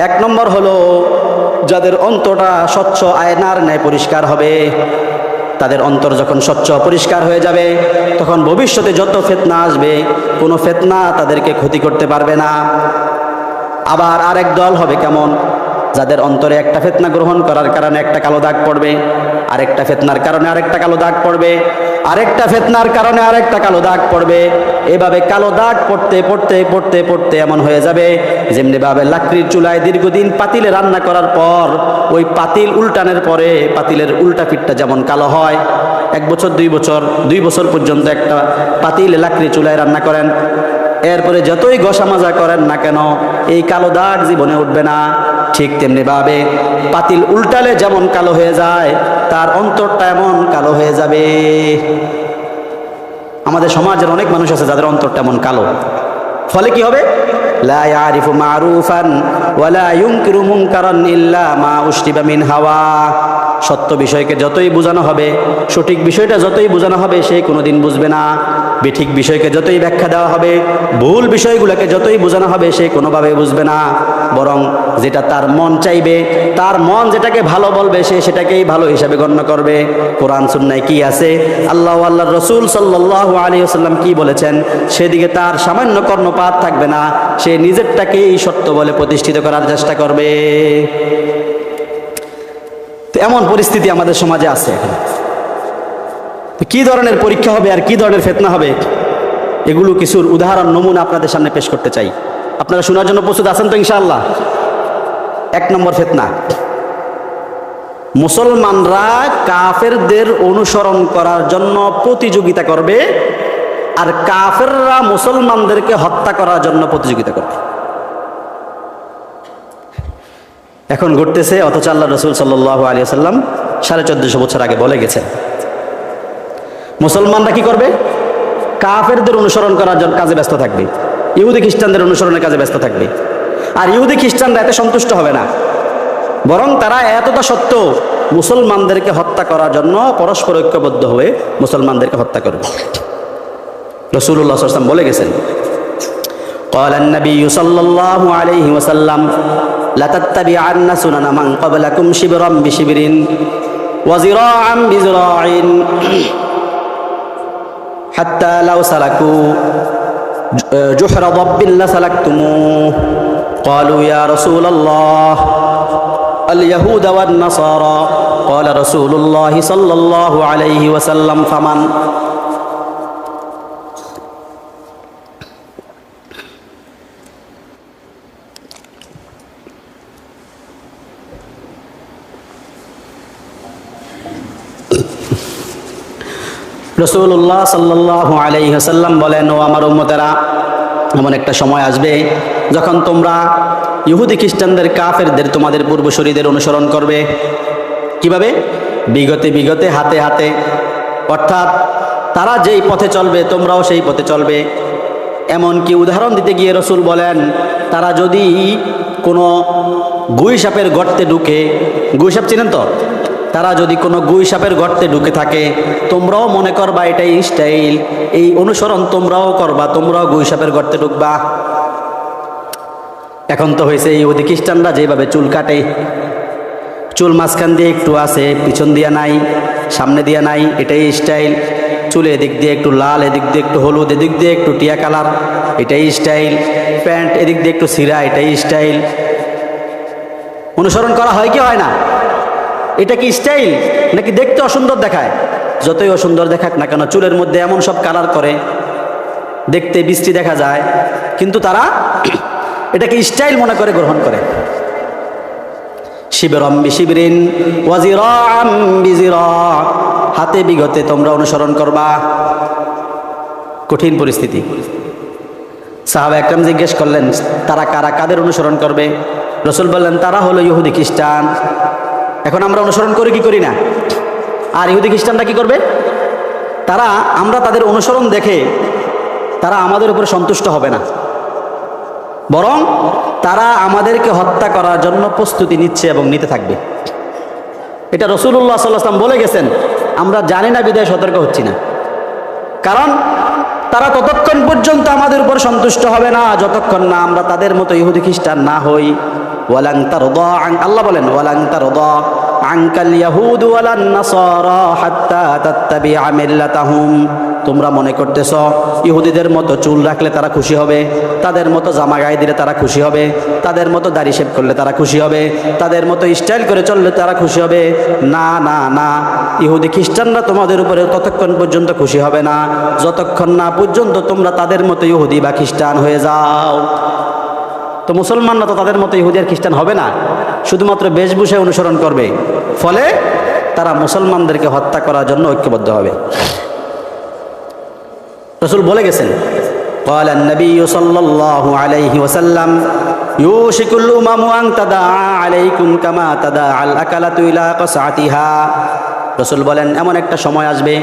এক নম্বর হলো যাদের অন্তরটা স্বচ্ছ আয়নার ন্যায় পরিষ্কার হবে। তাদের অন্তর যখন স্বচ্ছ পরিষ্কার হয়ে যাবে, তখন ভবিষ্যতে যত ফিতনা আসবে কোনো ফিতনা তাদেরকে ক্ষতি করতে পারবে না। আবার আরেক দল হবে কেমন, যাদের অন্তরে একটা ফিতনা গ্রহণ করার কারণে একটা কালো দাগ পড়বে, আরেকটা ফিতনার কারণে আরেকটা কালো দাগ পড়বে, আরেকটা ফিতনার কারণে আরেকটা কালো দাগ পড়বে। এভাবে কালো দাগ পড়তে পড়তে পড়তে পড়তে এমন হয়ে যাবে যেমনিভাবে লাকড়ির চুলায় দীর্ঘদিন পাতিলে রান্না করার পর ওই পাতিল উল্টানোর পরে পাতিলের উল্টা পিঠটা যেমন কালো হয়, 1 বছর 2 বছর পর্যন্ত একটা পাতিল লাকড়ি চুলায় রান্না করেন, এরপরে যতই ঘষা মাজা করেন না কেন এই কালো দাগ জীবনে উঠবে না। ঠিক তেমনি ভাবে পাতিল উল্টালে যেমন কালো হয়ে যায়, তার অন্তরটা এমন কালো হয়ে যাবে। আমাদের সমাজের অনেক মানুষ আছে যাদের অন্তরটা এমন কালো। ফলে কি হবে, লা ইয়ারিফু মারুফান ওয়ালা ইউনকিরু মুনকারান ইল্লা মা উশরিবা মিন হাওয়া। সত্য বিষয়কে যতই বোঝানো হবে, সঠিক বিষয়টা যতই বোঝানো হবে, সে কোনোদিন বুঝবে না। বেঠিক বিষয়কে যতই ব্যাখ্যা দেওয়া হবে, ভুল বিষয়গুলোকে যতই বোঝানো হবে, সে কোনোভাবে বুঝবে না। বরং যেটা তার মন চাইবে, তার মন যেটাকে ভালো বলবে, সে সেটাকেই ভালো হিসাবে গণ্য করবে। কোরআন সুন্নায় কি আছে, আল্লাহ আল্লাহর রসুল সাল্লাল্লাহু আলাইহি ওয়াসাল্লাম কি বলেছেন, সেদিকে তার সামান্য কর্ণপাত থাকবে না। সে নিজেরটাকেই সত্য বলে প্রতিষ্ঠিত করার চেষ্টা করবে। তো এমন পরিস্থিতি আমাদের সমাজে আছে এখন। তো কি ধরনের পরীক্ষা হবে আর কি ধরনের ফিতনা হবে, এগুলো কিছুর উদাহরণ নমুনা আপনাদের সামনে পেশ করতে চাই। আপনারা শোনার জন্য প্রস্তুত আছেন তো ইনশাআল্লাহ? 1 নম্বর ফিতনা, মুসলমানরা কাফেরদের অনুসরণ করার জন্য প্রতিযোগিতা করবে, আর কাফেররা মুসলমানদেরকে হত্যা করার জন্য প্রতিযোগিতা করবে। এখন ঘটতেছে, অথচ আল্লাহ রসুল সাল্লাল্লাহু আলাইহি ওয়াসাল্লাম 1450 বছর আগে বলে গেছেন, মুসলমানরা কি করবে? কাফেরদের অনুসরণ করার জন্য কাজে ব্যস্ত থাকবে, ইহুদি খ্রিস্টানদের অনুসরণের কাজে ব্যস্ত থাকবে। আর ইহুদি খ্রিস্টানরা এতে সন্তুষ্ট হবে না, বরং তারা এতটা সত্য মুসলমানদেরকে হত্যা করার জন্য পরস্পর ঐক্যবদ্ধ হয়ে মুসলমানদেরকে হত্যা করবে। রাসূলুল্লাহ সাল্লাল্লাহু আলাইহি ওয়াসাল্লাম বলে গেছেন, قال النبي صلى الله عليه وسلم لتتبعن سنن من قبلكم شبرا بشبر وذراعا بذراع حتى لو سلكوا جحر ضب لسلكتموه قالوا يا رسول الله اليهود والنصارى قال رسول الله صلى الله عليه وسلم فمن রাসূলুল্লাহ সাল্লাল্লাহু আলাইহি ওয়াসাল্লাম বলেন, ও আমার উম্মতেরা, এমন একটা সময় আসবে যখন তোমরা ইহুদি খ্রিস্টানদের, কাফেরদের, তোমাদের পূর্বসূরীদের অনুসরণ করবে। কিভাবে? বিগতে বিগতে, হাতে হাতে। অর্থাৎ তারা যেই পথে চলবে তোমরাও সেই পথে চলবে। এমনকি উদাহরণ দিতে গিয়ে রসুল বলেন, তারা যদি কোনো গুই সাপের গর্তে ঢুকে, গুই সাপ চিনেন তো, তারা যদি কোনো গুই সাপের গর্তে ঢুকে থাকে, তোমরাও মনে করবা এটাই স্টাইল, এই অনুসরণ তোমরাও করবা, তোমরাও গুই সাপের গর্তে ঢুকবা। এখন তো হয়েছে ইহুদি খ্রিস্টানরা যেভাবে চুল কাটে, চুল মাঝখান দিয়ে একটু আছে, পিছন দিয়া নাই, সামনে দিয়া নাই, এটাই স্টাইল। চুলে এদিক দিয়ে একটু লাল, এদিক দিয়ে একটু হলুদ, এদিক দিয়ে একটু টিয়া কালার, এটাই স্টাইল। প্যান্ট এদিক দিয়ে একটু ছিঁড়া, এটাই স্টাইল। অনুসরণ করা হয় কি হয় না? এটা কি স্টাইল নাকি দেখতে অসুন্দর দেখায়? যতই অসুন্দর দেখাক না কেন, চুলের মধ্যে এমন সব কালার করে দেখতে বিশ্রী দেখা যায়, কিন্তু তারা এটাকে স্টাইল মনে করে গ্রহণ করে। শিবরম বিশিবরিন ওয়াজিরাম বিজিরা, হাতে বিগতে তোমরা অনুসরণ করবা। কঠিন পরিস্থিতি। সাহাবা একরাম জিজ্ঞেস করলেন, তারা কারা, কাদের অনুসরণ করবে? রাসূল বললেন, তারা হলো ইহুদি খ্রিস্টান। এখন আমরা অনুসরণ করি কি করি না? আর ইহুদি খ্রিস্টানরা কি করবে? তারা, আমরা তাদের অনুসরণ দেখে তারা আমাদের উপরে সন্তুষ্ট হবে না, বরং তারা আমাদেরকে হত্যা করার জন্য প্রস্তুতি নিচ্ছে এবং নিতে থাকবে। এটা রাসূলুল্লাহ সাল্লাল্লাহু আলাইহি ওয়াসাল্লাম বলে গেছেন। আমরা জানি না বিধায় সতর্ক হচ্ছি না, কারণ তারা ততক্ষণ পর্যন্ত আমাদের উপর সন্তুষ্ট হবে না যতক্ষণ না আমরা তাদের মতো ইহুদি খ্রিস্টান না হই। ওয়ালাং তারদা আন, আল্লাহ বলেন, ওয়ালাং তারদা আনকাল ইয়াহুদ ওয়ালান নাসারা হাত্তা তাত্তাবিআ মিল্লাতাহুম। তোমরা মনে করতেছ ইহুদিদের মতো চুল রাখলে তারা খুশি হবে, তাদের মতো জামা গায়ে দিলে তারা খুশি হবে, তাদের মতো দাড়ি শেভ করলে তারা খুশি হবে, তাদের মতো স্টাইল করে চললে তারা খুশি হবে। না না না, ইহুদি খ্রিস্টানরা তোমাদের উপরে ততক্ষণ পর্যন্ত খুশি হবে না যতক্ষণ না পর্যন্ত তোমরা তাদের মতো ইহুদি বা খ্রিস্টান হয়ে যাও। তো মুসলমানরা তো তাদের মতো ইহুদি আর খ্রিস্টান হবে না, শুধুমাত্র বেশভূষায় অনুসরণ করবে। ফলে তারা মুসলমানদেরকে হত্যা করার জন্য ঐক্যবদ্ধ হবে। রাসূল বলে গেছেন, قال النبي صلى الله عليه وسلم يوشك الأمم أن تداعى عليكم كما تداعى الأكلة إلى قصعتها। রাসূল বলেন, এমন একটা সময় আসবে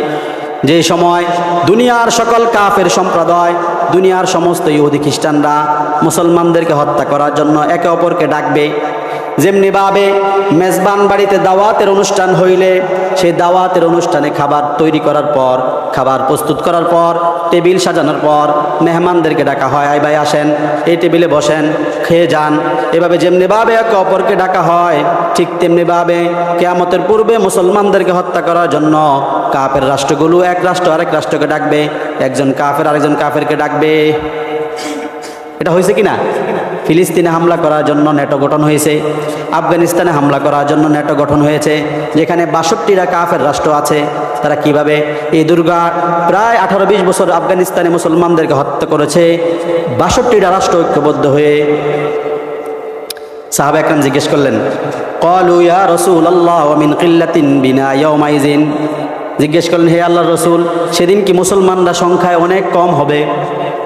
যে সময় দুনিয়ার সকল কাফের সম্প্রদায়, দুনিয়ার সমস্ত ইহুদি খ্রিস্টানরা মুসলমানদেরকে হত্যা করার জন্য একে অপরকে ডাকবে। যেমনিভাবে মেজবান বাড়িতে দাওয়াতের অনুষ্ঠান হইলে সেই দাওয়াতের অনুষ্ঠানে খাবার তৈরি করার পর, খাবার প্রস্তুত করার পর, টেবিল সাজানোর পর মেহমানদেরকে ডাকা হয়, আই ভাই আসেন, এই টেবিলে বসেন, খেয়ে যান। এভাবে যেমনিভাবে একে অপরকে ডাকা হয়, ঠিক তেমনিভাবে কিয়ামতের পূর্বে মুসলমানদেরকে হত্যা করার জন্য কাফের রাষ্ট্রগুলো এক রাষ্ট্র আরেক রাষ্ট্রকে ডাকবে, একজন কাফের আরেকজন কাফেরকে ডাকবে। এটা হয়েছে কি না? ফিলিস্তিনে হামলা করার জন্য ন্যাটো গঠন হয়েছে, আফগানিস্তানে হামলা করার জন্য ন্যাটো গঠন হয়েছে, যেখানে 62টা কাফের রাষ্ট্র আছে। তারা কিভাবে এই দুর্গা প্রায় 18-20 বছর আফগানিস্তানে মুসলমানদেরকে হত্যা করেছে, 62টা রাষ্ট্র ঐক্যবদ্ধ হয়ে। সাহাবা একরাম জিজ্ঞেস করলেন, ক্বালু ইয়া রাসূলুল্লাহ ওয়া মিন কিল্লাতিন বিনা ইয়াওমাইযিন, জিজ্ঞেস করলেন, হে আল্লাহর রাসূল, সেদিন কি মুসলমানরা সংখ্যায় অনেক কম হবে?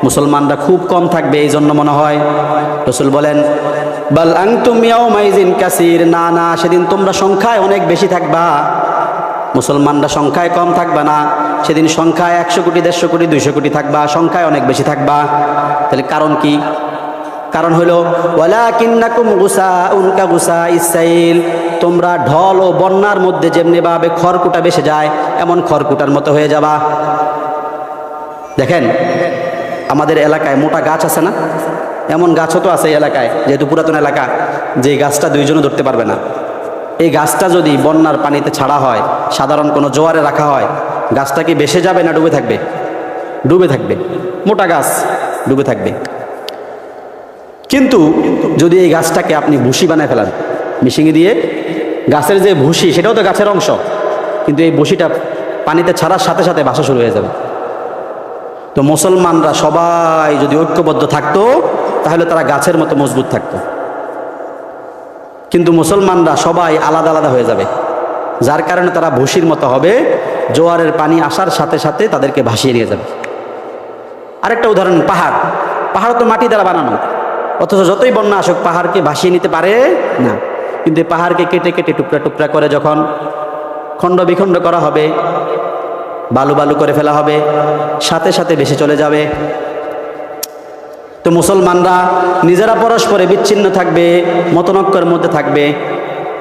মুসলমানরা খুব কম থাকবে এই জন্য মনে হয়? রাসূল বলেন, বাল আনতুম ইয়াওমাইযিন কাসীর, না না, সেদিন তোমরা সংখ্যায় অনেক বেশি থাকবা, মুসলমানরা সংখ্যায় কম থাকবা না। সেদিন সংখ্যায় 100 কোটি, 150 কোটি, 200 কোটি থাকবা, সংখ্যায় অনেক বেশি থাকবা। তাহলে কারণ কি? কারণ হলো ওয়ালাকিন্নাকুম গুসাউন কাগুসাইস সাইল, তোমরা ঢল ও বন্যার মধ্যে যেমনিভাবে খড়কুটা ভেসে যায় এমন খড়কুটার মতো হয়ে যাবা। দেখেন আমাদের এলাকায় মোটা গাছ আছে না, এমন গাছও তো আছে এই এলাকায়, যেহেতু পুরাতন এলাকা, যে গাছটা দুইজনও ধরতে পারবে না। এই গাছটা যদি বন্যার পানিতে ছাড়া হয়, সাধারণ কোনো জোয়ারে রাখা হয়, গাছটা কি ভেসে যাবে না ডুবে থাকবে? ডুবে থাকবে। মোটা গাছ ডুবে থাকবে। কিন্তু যদি এই গাছটাকে আপনি ভুসি বানায় ফেলান মিশিয়ে দিয়ে, গাছের যে ভুসি সেটাও তো গাছের অংশ, কিন্তু এই ভুসিটা পানিতে ছাড়ার সাথে সাথে ভাসা শুরু হয়ে যাবে। তো মুসলমানরা সবাই যদি ঐক্যবদ্ধ থাকতো তাহলে তারা গাছের মতো মজবুত থাকতো। কিন্তু মুসলমানরা সবাই আলাদা আলাদা হয়ে যাবে, যার কারণে তারা ভুসির মতো হবে, জোয়ারের পানি আসার সাথে সাথে তাদেরকে ভাসিয়ে নিয়ে যাবে। আরেকটা উদাহরণ, পাহাড়। পাহাড় তো মাটি দ্বারা বানানো, অথচ যতই বন্যা আসুক পাহাড়কে ভাসিয়ে নিতে পারে না। কিন্তু এই পাহাড়কে কেটে কেটে টুকরা টুকরা করে যখন খণ্ড বিখণ্ড করা হবে, বালু বালু করে ফেলা হবে, সাথে সাথে ভেসে চলে যাবে। তো মুসলমানরা নিজেরা পরস্পরে বিচ্ছিন্ন থাকবে, মতনক্কর মধ্যে থাকবে,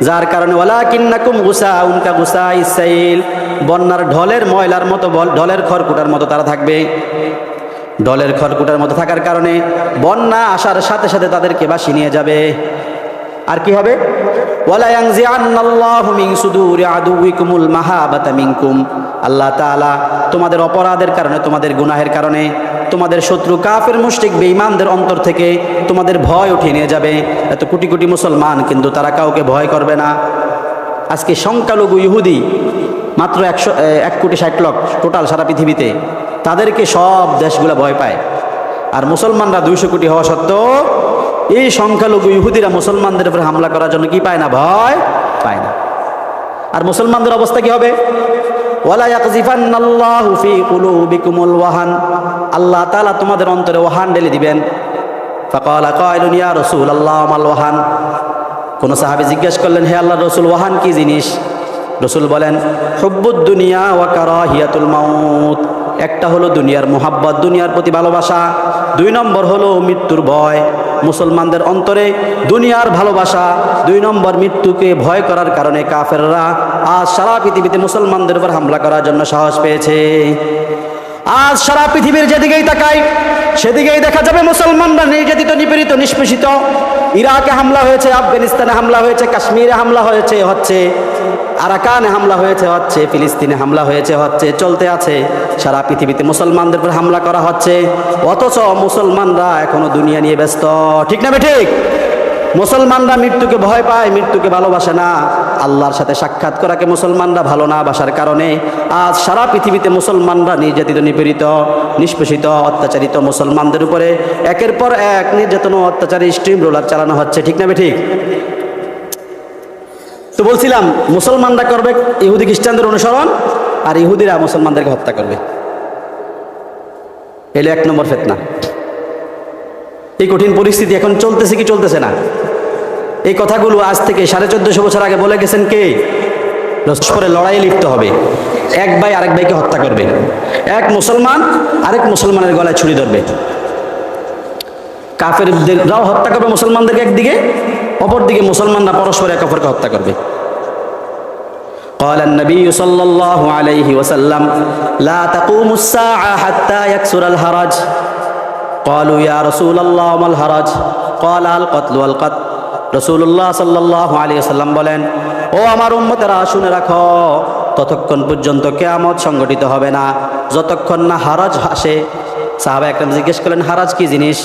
যার কারণে ওয়ালাকিন্নাকুম গুসাউন কাগুসাইস সাইল, বন্যার ঢলের ময়লার মতো, ঢলের খড়কুটার মতো তারা থাকবে। ঢলের খড়কুটার মতো থাকার কারণে বন্যা আসার সাথে সাথে তাদেরকে ভাসিয়ে নিয়ে যাবে। আর কি হবে? ওয়ালা ইয়ানজিআন্নাল্লাহু মিন সুদুরি আদুউইকুমুল মাহাবাতা মিনকুম, আল্লাহ তাআলা তোমাদের অপরাধের কারণে, তোমাদের গুনাহের কারণে, তোমাদের শত্রু কাফের মুশরিক বেঈমানদের অন্তর থেকে তোমাদের ভয় উঠিয়ে নিয়ে যাবে। এত কোটি কোটি মুসলমান, কিন্তু তারা কাউকে ভয় করবে না। আজকে সংখ্যালঘু ইহুদি মাত্র 1,60,00,000 টোটাল সারা পৃথিবীতে, তাদেরকে সব দেশগুলো ভয় পায়। আর মুসলমানরা 200 কোটি হওয়া সত্ত্বেও এই সংখ্যালঘু ইহুদিরা মুসলমানদের উপরে হামলা করার জন্য কি পায় না? ভয় পায় না। আর মুসলমানদের অবস্থা কি হবে? ওয়ালা ইয়াকযিফান্নাল্লাহু ফী কুলুবিকুমুল ওয়াহান, আল্লাহ তাআলা তোমাদের অন্তরে ওয়াহান ঢেলে দিবেন। ফাকালা কায়লুন ইয়া রাসূলুল্লাহ মাল ওয়াহান, কোন সাহাবী জিজ্ঞেস করলেন, হে আল্লাহর রাসূল, ওয়াহান কি জিনিস? রাসূল বলেন, হুব্বুদ দুনিয়া ওয়া কারাহিয়াতুল মাউত, একটা হলো দুনিয়ার মোহাব্বত, দুনিয়ার প্রতি ভালোবাসা। 2 নম্বর হলো মৃত্যুর ভয়। মুসলমানদের অন্তরে দুনিয়ার ভালোবাসা, 2 নম্বর মৃত্যুকে ভয় করার কারণে কাফেররা আজ সারা পৃথিবীতে মুসলমানদের উপর হামলা করার জন্য সাহস পেয়েছে। আজ সারা পৃথিবীর যেদিকেই তাকাই সেদিকেই দেখা যাবে মুসলমানরা নির্যাতিত, নিপীড়িত, নিষ্পেষিত। ইরাকে হামলা হয়েছে, আফগানিস্তানে হামলা হয়েছে, কাশ্মীরে হামলা হয়েছে, হচ্ছে আরাকানে হামলা হয়েছে, হচ্ছে ফিলিস্তিনে হামলা হয়েছে, হচ্ছে চলতে আছে। সারা পৃথিবীতে মুসলমানদের উপর হামলা করা হচ্ছে, অথচ মুসলমানরা এখনো দুনিয়া নিয়ে ব্যস্ত। ঠিক না ঠিক? মুসলমানরা মৃত্যুকে ভয় পায়, মৃত্যুকে ভালোবাসে না। আল্লাহর সাথে সাক্ষাৎ করাকে মুসলমানরা ভালো না বাসার কারণে আজ সারা পৃথিবীতে মুসলমানরা নির্যাতিত, নিপীড়িত, নিষ্পেষিত, অত্যাচারিত। মুসলমানদের উপরে একের পর এক নির্যাতন ও অত্যাচারী স্ট্রিম রোলার চালানো হচ্ছে। ঠিক না ঠিক? তো বলছিলাম, মুসলমানরা করবে ইহুদি খ্রিস্টানদের অনুসরণ, আর ইহুদিরা মুসলমানদেরকে হত্যা করবে। এলো 1 নম্বর ফিতনা। এই কঠিন পরিস্থিতি এখন চলতেছে কি চলতেছে না? এই কথাগুলো আজ থেকে 1450 বছর আগে বলে গেছেন কে? পরে লড়াইয়ে লিপ্ত হবে, এক ভাই আরেক ভাইকে হত্যা করবে, এক মুসলমান আরেক মুসলমানের গলায় ছুরি ধরবে। কাফেররাও হত্যা করবে মুসলমানদেরকে একদিকে, অপরদিকে মুসলমানরা পরস্পর একে অপরকে হত্যা করবে। قال النبي صلى الله عليه وسلم لا تقوم الساعة حتى يكسر الهرج قالوا يا رسول الله ما الهرج قال القتل والقتل রাসূলুল্লাহ সাল্লাল্লাহু আলাইহি ওয়াসাল্লাম বলেন, ও আমার উম্মতেরা শুনে রাখো, ততক্ষণ পর্যন্ত কিয়ামত সংঘটিত হবে না যতক্ষণ না হারাজ আসে। সাহাবা একরাম জিজ্ঞেস করলেন, হারাজ কি জিনিস?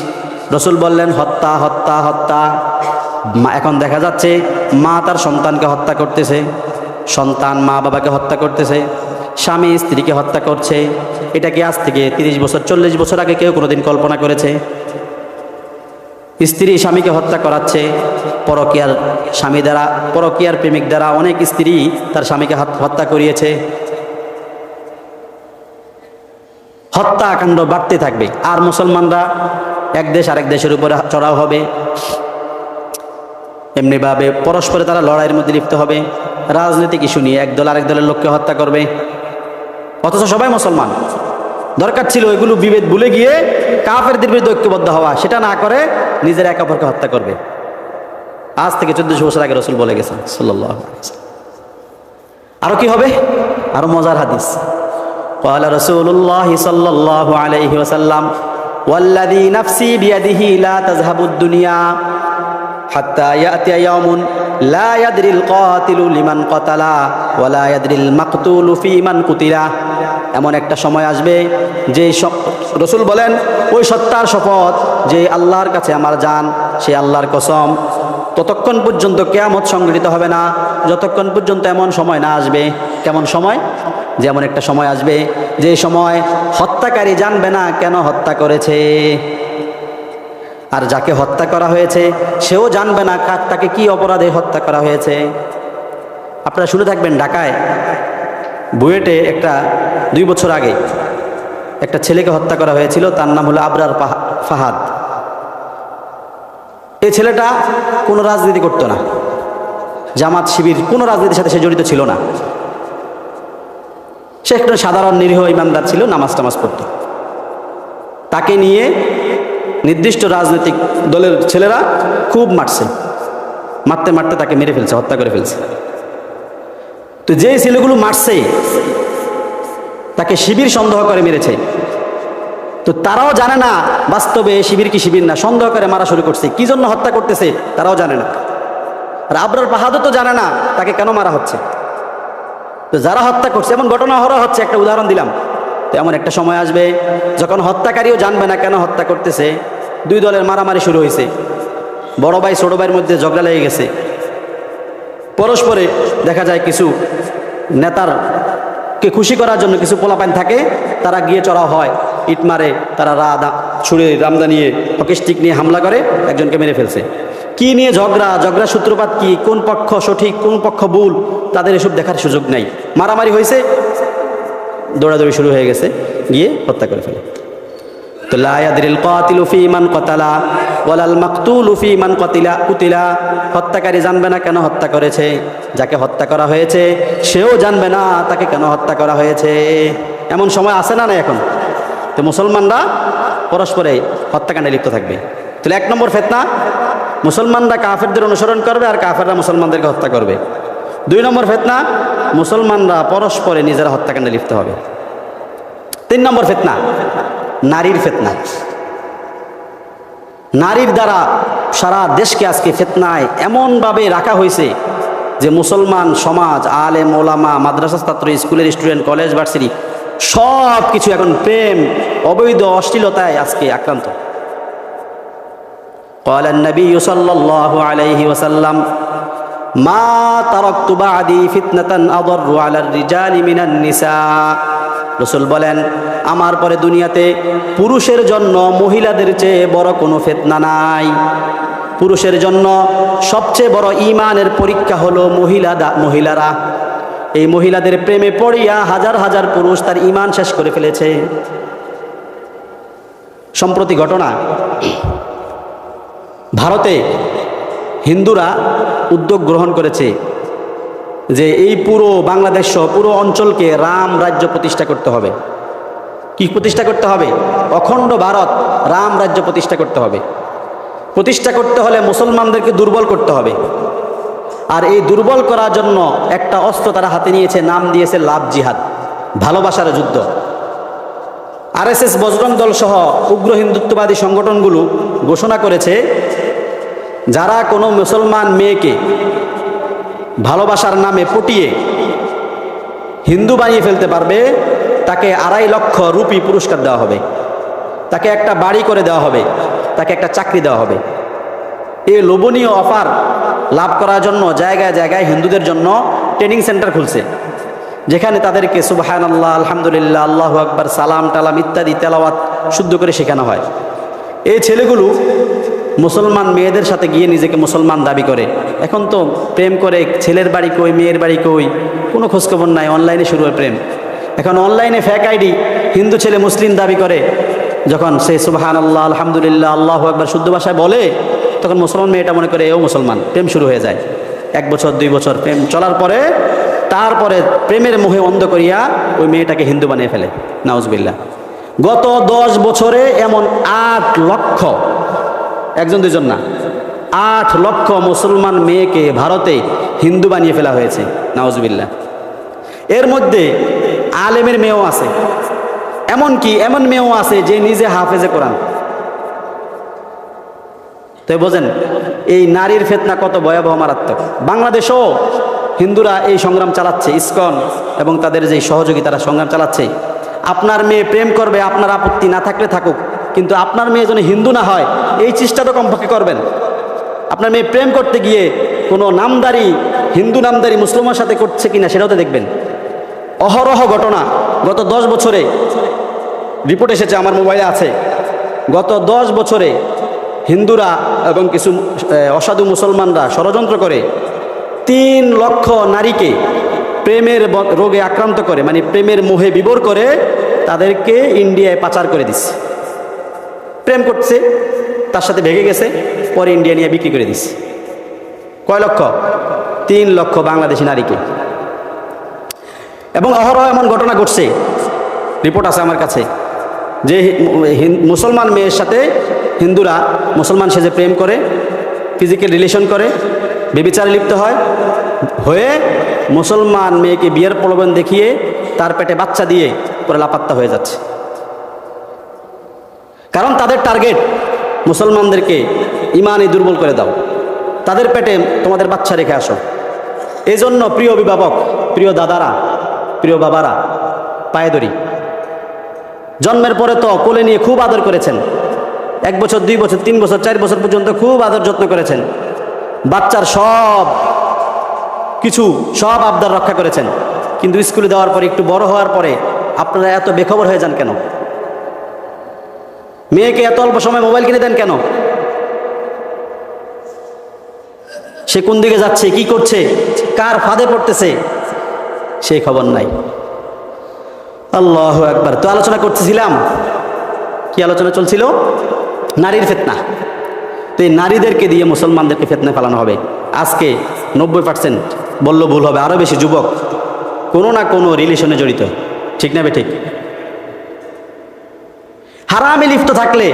রাসূল বললেন, হত্যা হত্যা হত্যা। এখন দেখা যাচ্ছে মা তার সন্তানকে হত্যা করতেছে, সন্তান মা বাবাকে হত্যা করতেছে, স্বামী স্ত্রীকে হত্যা করছে। এটা কি আজ থেকে 30 বছর 40 বছর আগে কেউ কোনোদিন কল্পনা করেছে? স্ত্রী স্বামীকে হত্যা করাচ্ছে, পরকীয়ার স্বামী দ্বারা, পরকীয়ার প্রেমিক দ্বারা অনেক স্ত্রী তার স্বামীকে হত্যা করিয়েছে। হত্যাকাণ্ড বাড়তে থাকবে, আর মুসলমানরা এক দেশ আরেক দেশের উপরে চড়াও হবে। এমনিভাবে পরস্পরে তারা লড়াইয়ের মধ্যে লিপ্ত হবে, রাজনৈতিক ইস্যু নিয়ে একদল আরেক দলের লোককে হত্যা করবে, অথচ সবাই মুসলমান। দরকার ছিল এগুলো বিভেদ ভুলে গিয়ে কাফেরদের বিরুদ্ধে ঐক্যবদ্ধ হওয়া, সেটা না করে নিজের একে অপরকে হত্যা করবে। আজ থেকে 1400 বছর আগে রাসূল বলে গেছেন সাল্লাল্লাহু আলাইহি ওয়াসাল্লাম। আরো কি হবে? আরো মজার হাদিস। قال رسول الله صلى الله عليه وسلم والذي نفسي بيده لا تذهب الدنيا حتى يأتي يوم لا يدري القاتل لمن قتل ولا يدري المقتول في من قتل। এমন একটা সময় আসবে যে রাসূল বলেন, ওই সত্তার শপথ যে আল্লাহর কাছে আমার জান, সে আল্লাহর কসম, ততক্ষণ পর্যন্ত কিয়ামত সংঘটিত হবে না যতক্ষণ পর্যন্ত এমন সময় না আসবে। কেমন সময়? যেমন একটা সময় আসবে যে সময় হত্যাকারী জানবে না কেন হত্যা করেছে, আর যাকে হত্যা করা হয়েছে সেও জানবে না তাকে কি অপরাধে হত্যা করা হয়েছে। আপনারা শুনে থাকবেন, ঢাকায় বুয়েটে একটা 2 বছর আগে একটা ছেলেকে হত্যা করা হয়েছিল, তার নাম হলো আবরার ফাহাদ। এই ছেলেটা কোনো রাজনীতি করতো না, জামাত শিবির কোনো রাজনীতির সাথে সে জড়িত ছিল না। সে একটা সাধারণ নিরীহ ইমানদার ছিল, নামাজ টামাজ পড়তো। তাকে নিয়ে নির্দিষ্ট রাজনৈতিক দলের ছেলেরা খুব মারছে, মারতে মারতে তাকে মেরে ফেলছে, হত্যা করে ফেলছে। তো যেই ছেলেগুলো মারছে তাকে শিবির সন্দেহ করে মেরেছে। তো তারাও জানে না বাস্তবে শিবির কি শিবির না, সন্দেহ করে মারা শুরু করছে। কি জন্য হত্যা করতেছে তারাও জানে না, আর আবরার ফাহাদও তো জানে না তাকে কেন মারা হচ্ছে। তো যারা হত্যা করছে, এমন ঘটনা হরা হচ্ছে, একটা উদাহরণ দিলাম। তো এমন একটা সময় আসবে যখন হত্যাকারীও জানবে না কেন হত্যা করতেছে। 2 দলের মারামারি শুরু হয়েছে, বড় ভাই ছোট ভাইয়ের মধ্যে ঝগড়া লেগে গেছে। পরস্পরে দেখা যায় কিছু নেতারকে খুশি করার জন্য কিছু পোলাপান থাকে, তারা গিয়ে চড়াও হয়, ইট মারে, তারা ছুঁড়ে রামদা নিয়ে হকি স্টিক নিয়ে হামলা করে, একজনকে মেরে ফেলছে। কি নিয়ে ঝগড়া সূত্রপাত কি, কোন পক্ষ সঠিক কোন পক্ষ ভুল, তাদের এসব দেখার সুযোগ নাই। মারামারি হয়েছে, দৌড়াদৌড়ি শুরু হয়ে গেছে, গিয়ে হত্যা করে ফেলে। তো লা ইয়াদরিল কাতিলু ফি মান কাতালা ওয়ালাল মাকতুলু ফি মান কুতিলা। হত্যাকারী জানবে না কেন হত্যা করেছে, যাকে হত্যা করা হয়েছে সেও জানবে না তাকে কেন হত্যা করা হয়েছে। এমন সময় আসে না এখন? তো মুসলমানরা পরস্পরে হত্যাকাণ্ডে লিপ্ত থাকবে। তাহলে 1 নম্বর ফিতনা, মুসলমানরা কাফেরদের অনুসরণ করবে আর কাফেররা মুসলমানদেরকে হত্যা করবে। 2 নম্বর ফিতনা, মুসলমানরা পরস্পরে নিজেরা হত্যাকাণ্ডে লিপ্ত হবে। 3 নম্বর ফিতনা, নারীর ফিতনা। নারীর দ্বারা সারা দেশকে আজকে ফিতনায় এমনভাবে রাখা হয়েছে যে মুসলমান সমাজ, আলেম ওলামা, মাদ্রাসা ছাত্র, স্কুলের স্টুডেন্ট, কলেজ ভার্সিটি সব কিছু এখন প্রেম, অবৈধ অশ্লীলতায় আজকে আক্রান্ত। قال النبي صلى الله عليه وسلم ما تركت بعدي فتنة أضر على الرجال من النساء। রাসূল বলেন, আমার পরে দুনিয়াতে পুরুষের জন্য মহিলাদের চেয়ে বড় কোনো ফিতনা নাই। পুরুষের জন্য সবচেয়ে বড় ঈমানের পরীক্ষা হলো মহিলারা। এই মহিলাদের প্রেমে পড়িয়া হাজার হাজার পুরুষ তার ঈমান শেষ করে ফেলেছে। সম্প্রতি ঘটনা, ভারতে হিন্দুরা উদ্যোগ গ্রহণ করেছে যে এই পুরো বাংলাদেশ সহ পুরো অঞ্চলকে রাম রাজ্য প্রতিষ্ঠা করতে হবে। কি প্রতিষ্ঠা করতে হবে? অখণ্ড ভারত রাম রাজ্য প্রতিষ্ঠা করতে হবে। প্রতিষ্ঠা করতে হলে মুসলমানদেরকে দুর্বল করতে হবে। আর এই দুর্বল করার জন্য একটা অস্ত্র তারা হাতে নিয়েছে, নাম দিয়েছে লাভ জিহাদ, ভালোবাসার যুদ্ধ। আরএসএস, বজরং দল সহ উগ্র হিন্দুত্ববাদী সংগঠনগুলো ঘোষণা করেছে, যারা কোনো মুসলমান মেয়েকে ভালোবাসার নামে পটিয়ে হিন্দু বানিয়ে ফেলতে পারবে, তাকে 2.5 লক্ষ রুপি পুরস্কার দেওয়া হবে, তাকে একটা বাড়ি করে দেওয়া হবে, তাকে একটা চাকরি দেওয়া হবে। এই লোভনীয় অফার লাভ করার জন্য জায়গায় জায়গায় হিন্দুদের জন্য ট্রেনিং সেন্টার খুলছে, যেখানে তাদেরকে সুবহানাল্লাহ, আলহামদুলিল্লাহ, আল্লাহু আকবার, সালাম টালাম ইত্যাদি তেলাওয়াত শুদ্ধ করে শেখানো হয়। এই ছেলেগুলো মুসলমান মেয়েদের সাথে গিয়ে নিজেকে মুসলমান দাবি করে। এখন তো প্রেম করে, ছেলের বাড়ি কই, মেয়ের বাড়ি কই, কোনো খোঁজখবর নাই, অনলাইনে শুরু হয় প্রেম। এখন অনলাইনে ফেক আইডি, হিন্দু ছেলে মুসলিম দাবি করে, যখন সে সুবহানাল্লাহ, আলহামদুলিল্লাহ, আল্লাহু আকবার শুদ্ধ ভাষায় বলে, তখন মুসলমান মেয়েটা মনে করে এও মুসলমান। প্রেম শুরু হয়ে যায়। 1 বছর 2 বছর প্রেম চলার পরে তারপরে প্রেমের মোহে অন্ধ করিয়া ওই মেয়েটাকে হিন্দু বানিয়ে ফেলে, নাউজুবিল্লাহ। গত 10 বছরে এমন 8 লক্ষ, 1-2 না, 8 লক্ষ মুসলমান মেয়েকে ভারতে হিন্দু বানিয়ে ফেলা হয়েছে, নাউজুবিল্লাহ। এর মধ্যে আলেমের মেয়েও আছে, এমনকি এমন মেয়েও আছে যে নিজে হাফেজে কোরআন। তো বোঝেন এই নারীর ফিতনা কত ভয়াবহ, মারাত্মক। বাংলাদেশেও হিন্দুরা এই সংগ্রাম চালাচ্ছে, ইসকন এবং তাদের যে সহযোগী, তারা সংগ্রাম চালাচ্ছে। আপনার মেয়ে প্রেম করবে, আপনার আপত্তি না থাকলে থাকুক, কিন্তু আপনার মেয়ে যেন হিন্দু না হয়, এই চেষ্টাটা কমপক্ষে করবেন। আপনার মেয়ে প্রেম করতে গিয়ে কোনো নামদারি, হিন্দু নামদারি মুসলমানের সাথে করছে কিনা সেটাও তো দেখবেন। অহরহ ঘটনা গত 10 বছরে রিপোর্ট এসেছে, আমার মোবাইলে আছে। গত 10 বছরে হিন্দুরা এবং কিছু অসাধু মুসলমানরা ষড়যন্ত্র করে 3 লক্ষ নারীকে প্রেমের রোগে আক্রান্ত করে, মানে প্রেমের মোহে বিভোর করে তাদেরকে ইন্ডিয়ায় পাচার করে দিচ্ছে। প্রেম করছে, তার সাথে ভেগে গেছে, পরে ইন্ডিয়া নিয়ে বিক্রি করে দিচ্ছে। কয় লক্ষ? 3 লক্ষ বাংলাদেশি নারীকে। এবং অহরহ এমন ঘটনা ঘটছে, রিপোর্ট আছে আমার কাছে, যে মুসলমান মেয়ের সাথে হিন্দুরা মুসলমান সেজে প্রেম করে, ফিজিক্যাল রিলেশন করে, ব্যভিচারে লিপ্ত হয়, হয়ে মুসলমান মেয়েকে বিয়ের প্রলোভন দেখিয়ে তার পেটে বাচ্চা দিয়ে পরে লাপাত্তা হয়ে যাচ্ছে। কারণ তাদের টার্গেট মুসলমানদেরকে ইমানে দুর্বল করে দাও, তাদের পেটে তোমাদের বাচ্চা রেখে আসো। এই জন্য প্রিয় অভিভাবক, প্রিয় দাদারা, প্রিয় বাবারা, পায়ে ধরি, জন্মের পরে তো কোলে নিয়ে খুব আদর করেছেন, 1 বছর 2 বছর 3 বছর 4 বছর পর্যন্ত খুব আদর যত্ন করেছেন, বাচ্চার সব কিছু, সব আবদার রক্ষা করেছেন। কিন্তু স্কুলে দেওয়ার পরে, একটু বড় হওয়ার পরে আপনারা এত বেখবর হয়ে যান কেন? মেয়েকে এত অল্প সময় মোবাইল কিনে দেন কেন? সে কোন দিকে যাচ্ছে, কি করছে, কার ফাঁদে পড়তেছে, সেই খবর নাই। আল্লাহু আকবার। তো আলোচনা করতেছিলাম, কি আলোচনা চলছিল? নারীর ফিতনা। তো এই নারীদেরকে দিয়ে মুসলমানদেরকে ফিতনায় ফেলানো হবে। আজকে 90% বললে ভুল হবে, আরও বেশি যুবক কোনো না কোনো রিলেশনে জড়িত, ঠিক না বেঠিক? হারামে লিপ্ত থাকলে,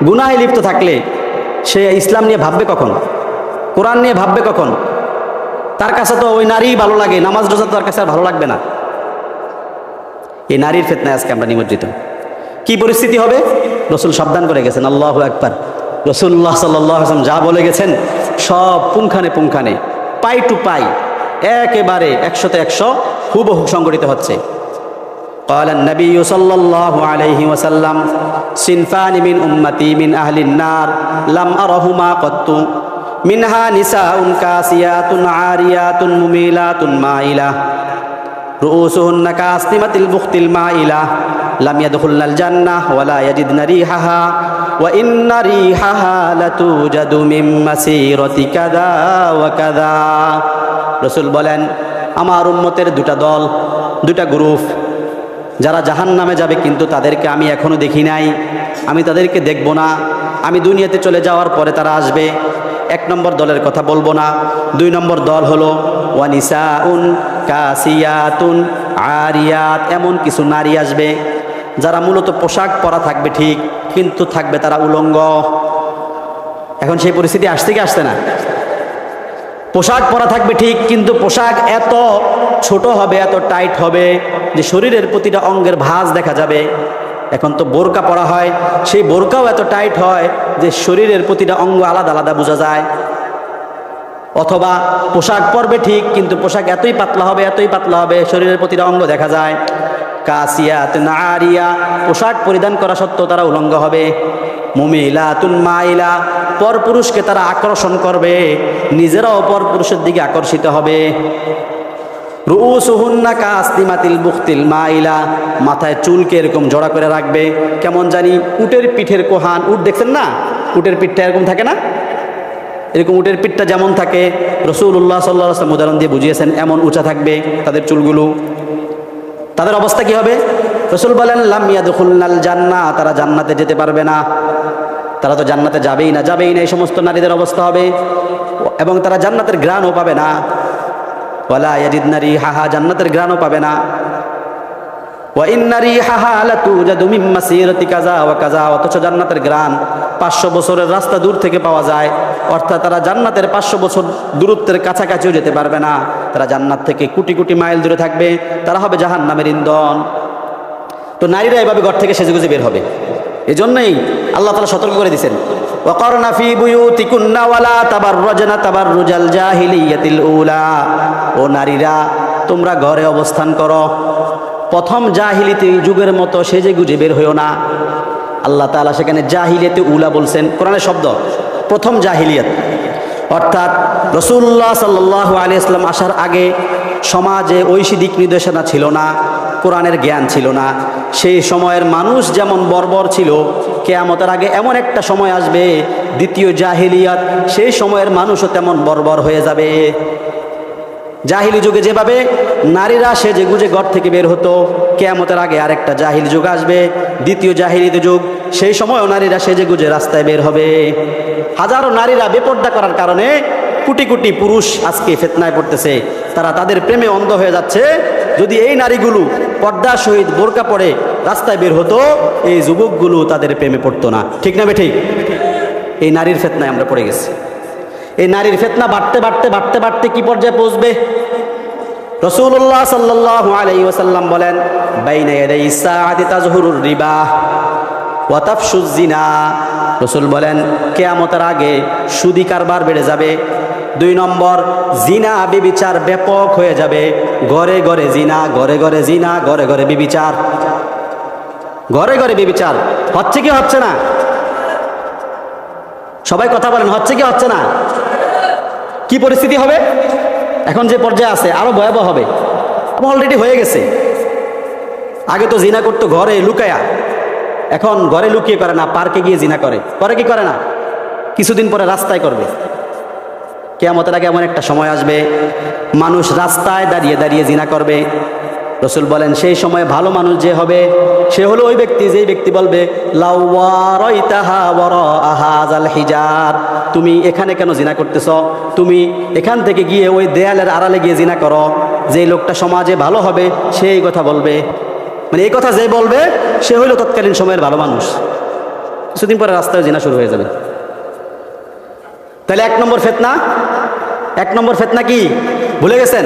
গুনাহে লিপ্ত থাকলে সে ইসলাম নিয়ে ভাববে কখন? কোরআন নিয়ে ভাববে কখন? তার কাছে তো ওই নারী ভালো লাগে, নামাজ রোজা তার কাছে আর ভালো লাগবে না। এই নারীর ফিতনায় আজকে আমরা নিমজ্জিত। কি পরিস্থিতি হবে? রসুল সাবধান করে গেছেন, আল্লাহু আকবার। রসুল্লাহ সাল্লাল্লাহু আলাইহি ওয়াসাল্লাম যা বলে গেছেন সব পুঙ্খানে পুঙ্খানে, পাই টু পাই, একেবারে 100তে 100 হুবহু সংগঠিত হচ্ছে। قال النبي صلى الله عليه وسلم صنفان من أمتي من أهل النار لم أرهما قط منها نساء كاسيات عاريات مميلات مائلة رؤوسهن كأسنمة البخت المائلة لم يدخلن الجنة ولا يجدن ريحها وإن ريحها لتوجد من مسيرة كذا وكذا। রসুল বলেন, আমার উম্মতের 2টা দল, 2টা গ্রুপ, যারা জাহান্নামে যাবে, কিন্তু তাদেরকে আমি এখনো দেখি নাই, আমি তাদেরকে দেখব না। আমি দুনিয়াতে চলে যাওয়ার পরে তারা আসবে। 1 নম্বর দলের কথা বলবো না। 2 নম্বর দল হলো ওয়ানিসাউন কাসিয়াতুন আরিয়াত, এমন কিছু নারী আসবে যারা মূলত পোশাক পরা থাকবে ঠিক, কিন্তু থাকবে তারা উলঙ্গ। এখন সেই পরিস্থিতি আসছে কি আসছে না? পোশাক পরা থাকবে ঠিক, কিন্তু পোশাক এত ছোট হবে, এত টাইট হবে যে শরীরের প্রতিটা অঙ্গের ভাঁজ দেখা যাবে। এখন তো বোরকা পরা হয়, সেই বোরকাও এত টাইট হয় যে শরীরের প্রতিটা অঙ্গ আলাদা আলাদা বোঝা যায়। অথবা পোশাক পরবে ঠিক, কিন্তু পোশাক এতই পাতলা হবে, এতই পাতলা হবে শরীরের প্রতিটা অঙ্গ দেখা যায়। কাসিয়াত নারিয়া, পোশাক পরিধান করা সত্ত্বেও তারা উলঙ্গ হবে। মুমিলাতুন মাইলা, পরপুরুষকে তারা আকর্ষণ করবে, নিজেরাও পরপুরুষের দিকে আকর্ষিত হবে। রুউসুহুন্না কাসনিমাতিল বুখতিল মাইলা, মাথায় চুলকে এরকম জড়া করে রাখবে, কেমন জানি উটের পিঠের কোহান। উট দেখছেন না, উটের পিঠটা এরকম থাকে না? এরকম উটের পিঠটা যেমন থাকে, রাসূলুল্লাহ সাল্লাল্লাহু আলাইহি ওয়াসাল্লাম উদাহরণ দিয়ে বুঝিয়েছেন, এমন উঁচা থাকবে তাদের চুলগুলো। তাদের অবস্থা কি হবে? রাসূল বলেন লাম ইয়াদখুলনাল জান্নাহ, তারা জান্নাতে যেতে পারবে না। তারা তো জান্নাতে যাবেই না, যাবেই না, এই সমস্ত নারীদের অবস্থা হবে। এবং তারা জান্নাতের ঘ্রাণও পাবে না। ওয়ালা ইয়াজিদনা রিহাহা, জান্নাতের ঘ্রাণও পাবে না। ওয়া ইন্না রিহাহা লাতুজাদু মিন মাসিরাতি কাযা ওয়া কাযা, অথচ জান্নাতের ঘ্রাণ 500 বছরের রাস্তা দূর থেকে পাওয়া যায়। অর্থাৎ তারা জান্নাতের 500 বছর দূরত্বের কাছাকাছিও যেতে পারবে না। তারা জান্নাত থেকে কোটি কোটি মাইল দূরে থাকবে, তারা হবে জাহান্নামের ইন্ধন। তো নারীরা এভাবে ঘর থেকে সেজেগুজে বের হবে। এজন্যই আল্লাহ তাআলা সতর্ক করে দিয়েছেন, ওয়াকারনা ফি বুয়ুতিকুন্না ওয়ালা তাবাররাজনা তাবাররুজাল জাহিলিয়াতিল উলা, ও নারীরা তোমরা ঘরে অবস্থান করো, প্রথম জাহিলিয়াতি যুগের মতো সেজেগুজে বের হইও না। আল্লাহ তাআলা সেখানে জাহিলিয়াতে উলা বলছেন, কোরআনের শব্দ, প্রথম জাহিলিয়াত। অর্থাৎ রাসূলুল্লাহ সাল্লাল্লাহু আলাইহি ওয়াসাল্লাম আসার আগে সমাজে ঐশী দিক নির্দেশনা ছিল না, কোরআনের জ্ঞান ছিল না। সেই সময়ের মানুষ যেমন বর্বর ছিল, কিয়ামতের আগে এমন একটা সময় আসবে, দ্বিতীয় জাহিলিয়াত, সেই সময়ের মানুষও তেমন বর্বর হয়ে যাবে। জাহিলি যুগে যেভাবে নারীরা সেজে গুজে ঘর থেকে বের হতো, কিয়ামতের আগে আরেকটা জাহিলি যুগ আসবে, দ্বিতীয় জাহিলিতে যুগ, সেই সময়ও নারীরা সেজে গুজে রাস্তায় বের হবে। হাজারো নারীরা বেপর্দা করার কারণে কোটি কোটি পুরুষ আজকে ফিতনায় পড়তেছে, তারা তাদের প্রেমে অন্ধ হয়ে যাচ্ছে। যদি এই নারীগুলো পর্দার সহিত বোরকা পরে রাস্তায় বের হতো, এই যুবকগুলো তাদের প্রেমে পড়তো না। ঠিক না বেঠিক? এই নারীর ফিতনায় আমরা পড়ে গেছি। এই নারীর ফিতনা বাড়তে বাড়তে বাড়তে বাড়তে কি পর্যায়ে পৌঁছবে? রাসূলুল্লাহ সাল্লাল্লাহু আলাইহি ওয়াসাল্লাম বলেন, বাইনা ইয়াদাই সাআতি তাজহুরুর রিবা ওয়া তাফশুজ জিনা। রাসূল বলেন কিয়ামতের আগে সুদি কারবার বেড়ে যাবে। 2 নম্বর, জিনা ব্যভিচার ব্যাপক হয়ে যাবে। ঘরে ঘরে জিনা, ঘরে ঘরে জিনা, ঘরে ঘরে ব্যভিচার, ঘরে ঘরে ব্যভিচার। হচ্ছে কি হচ্ছে না? সবাই কথা বলেন, হচ্ছে কি হচ্ছে না? কি পরিস্থিতি হবে? এখন যে পর্যায়ে আছে আরো ভয়াবহ হবে, অলরেডি হয়ে গেছে। আগে তো জিনা করতো ঘরে লুকায়া, এখন ঘরে লুকিয়ে করে না, পার্কে গিয়ে জিনা করে। করে কি করে না? কিছুদিন পরে রাস্তায় করবে। কিয়ামতের আগে এমন একটা সময় আসবে, মানুষ রাস্তায় দাঁড়িয়ে দাঁড়িয়ে জিনা করবে। রাসূল বলেন সেই সময় ভালো মানুষ যে হবে, সে হলো ওই ব্যক্তি, যেই ব্যক্তি বলবে লাওয়ারাইতাহা ওয়ারাআহাযাল হিজার, তুমি এখানে কেন জিনা করতেছ? তুমি এখান থেকে গিয়ে ওই দেয়ালের আড়ালে গিয়ে জিনা করো। যেই লোকটা সমাজে ভালো হবে সেই কথা বলবে, মানে এই কথা যে বলবে সে হইল তৎকালীন সময়ের ভালো মানুষ। কিছুদিন পরে রাস্তায় জিনা শুরু হয়ে যাবে। তাহলে 1 নম্বর ফিতনা, 1 নম্বর ফিতনা কি ভুলে গেছেন?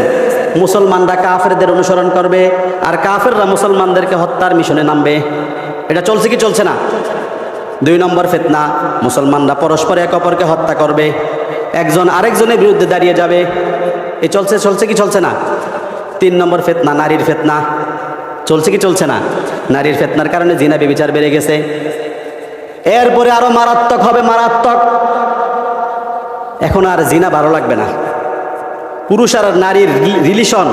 মুসলমানরা কাফেরদের অনুসরণ করবে, আর কাফেররা মুসলমানদেরকে হত্যার মিশনে নামবে। এটা চলছে কি চলছে না? 2 নম্বর ফিতনা, মুসলমানরা পরস্পর এক অপরকে হত্যা করবে, একজন আরেকজনের বিরুদ্ধে দাঁড়িয়ে যাবে। এই চলছে চলছে কি চলছে না? 3 নম্বর ফিতনা, নারীর ফিতনা। চলছে কি চলছে না? নারীর ফিতনার কারণে জিনা ব্যভিচার বেড়ে গেছে। এরপরে আরো মারাত্মক হবে, মারাত্মক। এখন আর জিনা ভালো লাগবে না, পুরুষ আর নারীর রিলেশন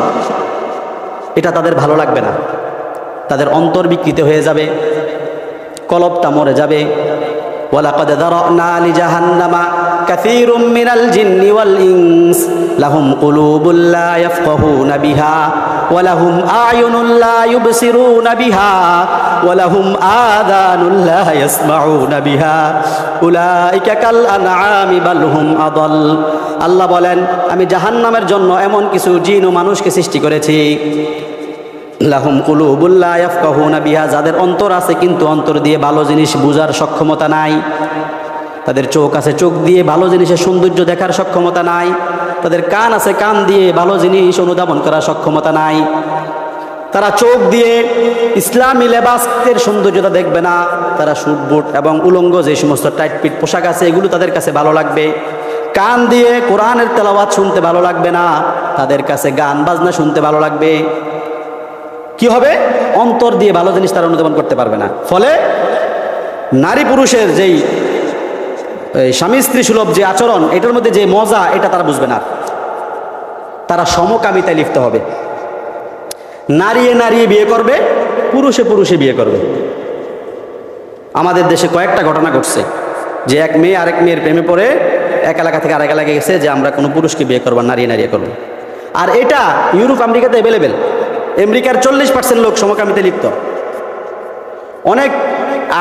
এটা তাদের ভালো লাগবে না, তাদের অন্তর বিকৃত হয়ে যাবে, কলবটা মরে যাবে। ওয়ালাকাদ যারানা লিজাহান্নামা কাসীরুম মিনাল জিন্নি ওয়াল ইনস লাহুম কুলুবুল লা ইয়াফকাহুনা বিহা ওয়া লাহুম আ'য়ুনুল লা ইউবসিরুনা বিহা ওয়া লাহুম আযানুল লা ইয়াসমাউনা বিহা উলাইকা কাল আনআমি বাল হুম আদাল। আল্লাহ বলেন আমি জাহান্নামের জন্য এমন কিছু জিন ও মানুষকে সৃষ্টি করেছি, লাহুম কুলুবুল লা ইয়াফকাহুনা বিহা, যাদের অন্তর আছে কিন্তু অন্তর দিয়ে ভালো জিনিস বুঝার সক্ষমতা নাই। তাদের চোখ আছে, চোখ দিয়ে ভালো জিনিসের সৌন্দর্য দেখার সক্ষমতা নাই। তাদের কান আছে, কান দিয়ে ভালো জিনিস অনুধাবন করার সক্ষমতা নাই। তারা চোখ দিয়ে ইসলামী লেবাসের সৌন্দর্যতা দেখবে না। তারা স্যুট বুট এবং উলঙ্গ যে সমস্ত টাইট পিট পোশাক আছে এগুলো তাদের কাছে ভালো লাগবে। কান দিয়ে কোরআনের তেলাওয়াত শুনতে ভালো লাগবে না, তাদের কাছে গান বাজনা শুনতে ভালো লাগবে। কি হবে? অন্তর দিয়ে ভালো জিনিস তারা অনুধাবন করতে পারবে না। ফলে নারী পুরুষের যেই স্বামী স্ত্রী সুলভ যে আচরণ, এটার মধ্যে যে মজা, এটা তারা বুঝবে না। তারা সমকামিতায় লিপ্ত হবে। নারীয়ে নারীয়ে বিয়ে করবে, পুরুষে পুরুষে বিয়ে করবে। আমাদের দেশে কয়েকটা ঘটনা ঘটছে যে এক মেয়ে আরেক মেয়ের প্রেমে পড়ে এক এলাকা থেকে আরেক এলাকায় গেছে যে আমরা কোনো পুরুষকে বিয়ে করবো, নারীয়ে নারীয়ে করবো। আর এটা ইউরোপ আমেরিকাতে অ্যাভেলেবেল। আমেরিকার 40% লোক সমকামিতে লিপ্ত। অনেক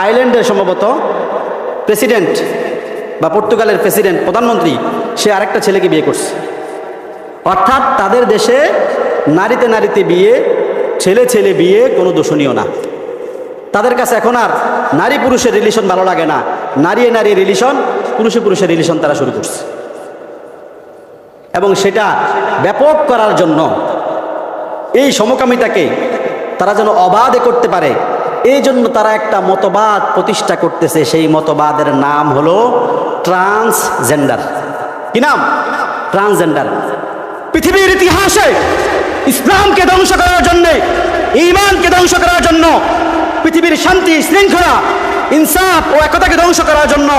আয়ারল্যান্ডের সম্ভবত প্রেসিডেন্ট বা পর্তুগালের প্রেসিডেন্ট, প্রধানমন্ত্রী, সে আরেকটা ছেলেকে বিয়ে করছে। অর্থাৎ তাদের দেশে নারীতে নারীতে বিয়ে, ছেলে ছেলে বিয়ে কোনো দোষণীয় না। তাদের কাছে এখন আর নারী পুরুষের রিলেশন ভালো লাগে না, নারী নারী রিলেশন, পুরুষে পুরুষের রিলেশন তারা শুরু করছে। এবং সেটা ব্যাপক করার জন্য, এই সমকামিতাকে তারা যেন অবাধে করতে পারে, এই জন্য তারা একটা মতবাদ প্রতিষ্ঠা করতেছে। সেই মতবাদের নাম হলো ট্রান্সজেন্ডার। কি নাম? ট্রান্সজেন্ডার। পৃথিবীর ইতিহাসে ইসলামকে ধ্বংস করার জন্য, ঈমানকে ধ্বংস করার জন্য, পৃথিবীর শান্তি শৃঙ্খলা ইনসাফ ও একতাকে ধ্বংস করার জন্য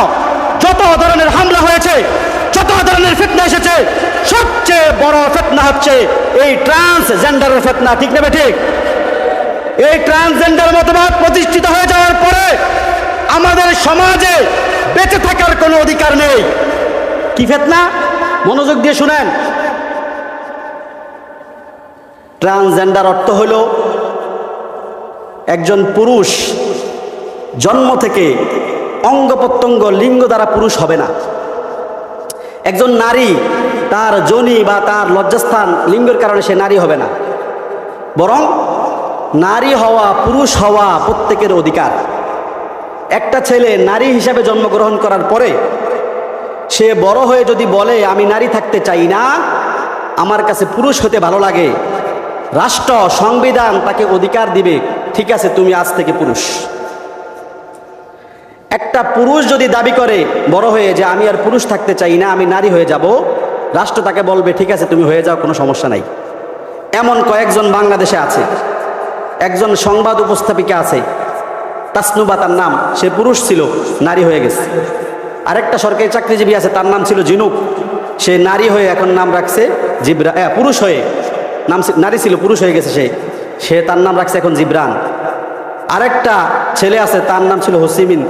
যত ধরনের হামলা হয়েছে, যত ধরনের ফিতনা এসেছে, সবচেয়ে বড় ফিতনা হচ্ছে এই ট্রান্সজেন্ডারের ফিতনা। ঠিক না ঠিক? এই ট্রান্সজেন্ডার মতবাদ প্রতিষ্ঠিত হয়ে যাওয়ার পরে আমাদের সমাজে বেঁচে থাকার কোনো অধিকার নেই। কি ফিতনা? মনোযোগ দিয়ে শুনেন। ট্রান্সজেন্ডার অর্থ হলো একজন পুরুষ জন্ম থেকে অঙ্গ প্রত্যঙ্গ লিঙ্গ দ্বারা পুরুষ হবে না। একজন নারী তার যোনি বা তার লজ্জাস্থান লিঙ্গের কারণে সে নারী হবে না, বরং নারী হওয়া পুরুষ হওয়া প্রত্যেকের অধিকার। একটা ছেলে নারী হিসাবে জন্মগ্রহণ করার পরে সে বড় হয়ে যদি বলে আমি নারী থাকতে চাই না, আমার কাছে পুরুষ হতে ভালো লাগে, রাষ্ট্র সংবিধান তাকে অধিকার দিবে, ঠিক আছে তুমি আজ থেকে পুরুষ। একটা পুরুষ যদি দাবি করে বড় হয়ে যে আমি আর পুরুষ থাকতে চাই না, আমি নারী হয়ে যাব, রাষ্ট্র তাকে বলবে ঠিক আছে তুমি হয়ে যাও, কোনো সমস্যা নাই। এমন কয়েকজন বাংলাদেশে আছে। একজন সংবাদ উপস্থাপিকা আছে, তাসনুবা তার নাম, সে পুরুষ ছিল, নারী হয়ে গেছে। আরেকটা সরকারি চাকরিজীবী আছে, তার নাম ছিল জিনুক, সে নারী হয়ে এখন নাম রাখছে জিব্রা, পুরুষ হয়ে নাম, নারী ছিল পুরুষ হয়ে গেছে সে তার নাম রাখছে এখন জিব্রান। আরেকটা ছেলে আছে, তার নাম ছিল হোসিমিন,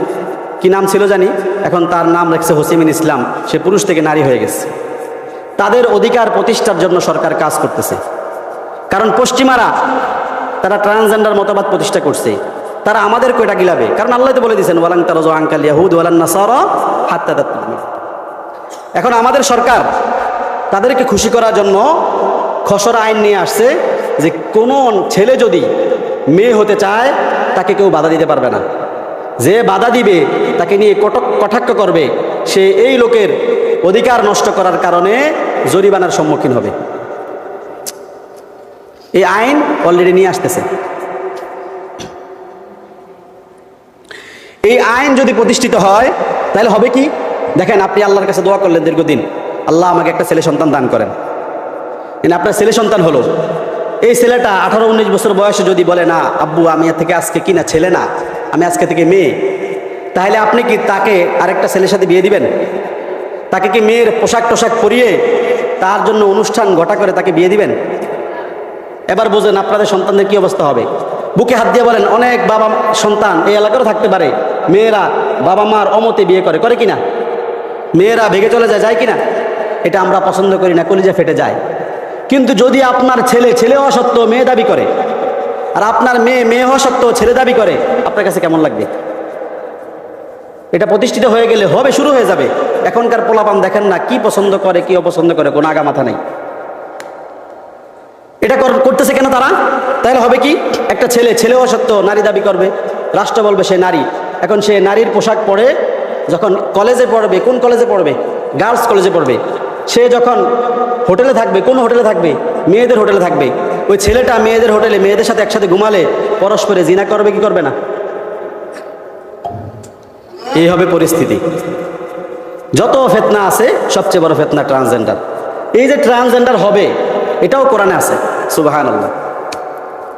কি নাম ছিল জানি, এখন তার নাম রাখছে হোসিমিন ইসলাম, সে পুরুষ থেকে নারী হয়ে গেছে। তাদের অধিকার প্রতিষ্ঠার জন্য সরকার কাজ করতেছে। কারণ পশ্চিমারা তারা ট্রান্সজেন্ডার মতবাদ প্রতিষ্ঠা করছে, তারা আমাদের কয়টা গিলাবে? কারণ আল্লাহ তো বলে দিয়েছেন ওয়ালান তারাজু আনকাল ইয়াহুদ ওয়ালান নাসারা হাত্তা তাত্তাবিউ। এখন আমাদের সরকার তাদেরকে খুশি করার জন্য খসড়া আইন নিয়ে আসছে যে কোনো ছেলে যদি মেয়ে হতে চায় তাকে কেউ বাধা দিতে পারবে না। যে বাধা দিবে তাকে নিয়ে কটাক্ষ করবে, সে এই লোকের অধিকার নষ্ট করার কারণে জরিমানার সম্মুখীন হবে। এই আইন অলরেডি নিয়ে আসতেছে। এই আইন যদি প্রতিষ্ঠিত হয় তাহলে হবে কি? দেখেন, আপনি আল্লাহর কাছে দোয়া করলেন দীর্ঘদিন, আল্লাহ আমাকে একটা ছেলে সন্তান দান করেন। আপনার ছেলে সন্তান হলো, এই ছেলেটা 18-19 বছর বয়সে যদি বলে না আব্বু আমি থেকে আজকে কিনা ছেলে না, আমি আজকে থেকে মেয়ে, তাহলে আপনি কি তাকে আরেকটা ছেলের সাথে বিয়ে দিবেন? তাকে কি মেয়ের পোশাক টোশাক পরিয়ে তার জন্য অনুষ্ঠান ঘটা করে তাকে বিয়ে দিবেন? এবার বোঝেন আপনাদের সন্তানদের কি অবস্থা হবে। বুকে হাত দিয়ে বলেন, অনেক বাবা সন্তান এই এলাকারও থাকতে পারে, মেয়েরা বাবা মার অমতে বিয়ে করে কিনা? মেয়েরা ভেগে চলে যায় কিনা? এটা আমরা পছন্দ করি না, কলিজা ফেটে যায়। কিন্তু যদি আপনার ছেলে হওয়া সত্ত্বেও মেয়ে দাবি করে, আর আপনার মেয়ে হওয়া সত্ত্বেও ছেলে দাবি করে, আপনার কাছে কেমন লাগবে? এটা প্রতিষ্ঠিত হয়ে গেলে হবে, শুরু হয়ে যাবে। এখনকার পোলাপান দেখেন না কি পছন্দ করে কি অপছন্দ করে, কোনো আগা মাথা নেই। এটা করতেছে কেন তারা? তাহলে হবে কি? একটা ছেলে হওয়া সত্ত্বেও নারী দাবি করবে, রাষ্ট্র বলবে সে নারী, এখন সে নারীর পোশাক পরে যখন কলেজে পড়বে, কোন কলেজে পড়বে? গার্লস কলেজে পড়বে। সে যখন হোটেলে থাকবে, কোন হোটেলে থাকবে? মেয়েদের হোটেলে থাকবে। ওই ছেলেটা মেয়েদের হোটেলে মেয়েদের সাথে একসাথে ঘুমালে পরস্পরে জিনা করবে কি করবে না? এই হবে পরিস্থিতি। যত ফিতনা আছে সবচেয়ে বড় ফিতনা ট্রান্সজেন্ডার। এই যে ট্রান্সজেন্ডার হবে এটাও কোরআনে আছে, সুবহানাল্লাহ।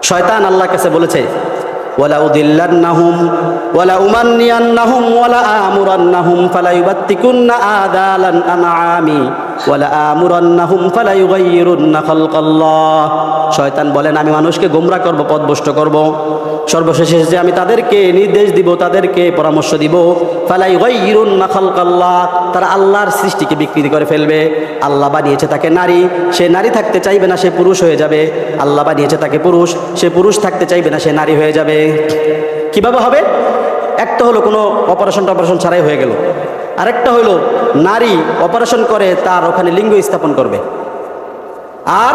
শয়তান আল্লাহর কাছে বলেছে, ওয়ালা উদিল্লান্নাহুম ওয়ালা উমান্নিয়ান্নাহুম ওয়ালা আমুরান্নাহুম ফালা ইউবাত্তিকুন্না আযালান আনআমি ওয়ালা আমুরান্নাহুম ফালা ইউগাইয়িরুন্না খালকাল্লাহ। শয়তান বলেন, আমি মানুষকে গোমরা করব, পথভ্রষ্ট করব, সর্বশেষে যে আমি তাদেরকে নির্দেশ দিব, তাদেরকে পরামর্শ দিব, ফালা ইউগাইয়িরুন্না খালকাল্লাহ, তারা আল্লাহর সৃষ্টিকে বিকৃতি করে ফেলবে। আল্লাহ বানিয়েছে তাকে নারী, সে নারী থাকতে চাইবে না, সে পুরুষ হয়ে যাবে। আল্লাহ বানিয়েছে তাকে পুরুষ, সে পুরুষ থাকতে চাইবে না, সে নারী হয়ে যাবে। কিভাবে হবে? একটা হলো কোনো অপারেশন ছাড়াই হয়ে গেল, আরেকটা হলো নারী অপারেশন করে তার ওখানে লিঙ্গ স্থাপন করবে, আর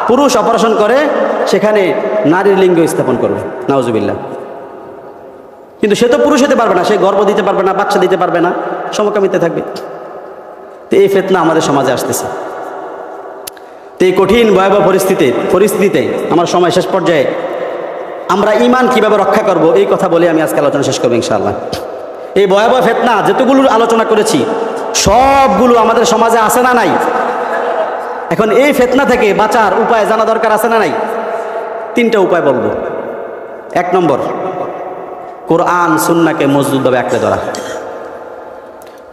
পুরুষ অপারেশন করে সেখানে নারীর লিঙ্গ স্থাপন করবে, নাউজুবিল্লাহ। কিন্তু সে তো পুরুষ হতে পারবে না, সে গর্ভ দিতে পারবে না, বাচ্চা দিতে পারবে না, সমকামিতে থাকবে। তো এই ফিতনা আমাদের সমাজে আসতেছে। তো এই কঠিন ভয়াবহ পরিস্থিতিতে আমার সময় শেষ পর্যায়ে আমরা ঈমান কিভাবে রক্ষা করব এই কথা বলে আমি আজকে আলোচনা শেষ করব ইনশাআল্লাহ। এই ভয়াবহ ফিতনা যেতগুলো আলোচনা করেছি সবগুলো আমাদের সমাজে আছে না নাই? এখন এই ফিতনা থেকে বাঁচার উপায় জানা দরকার, আছে না নাই? 3টা উপায় বলবো। 1 নম্বর, কোরআন সুন্নাহকে মজবুতভাবে আঁকড়ে ধরা।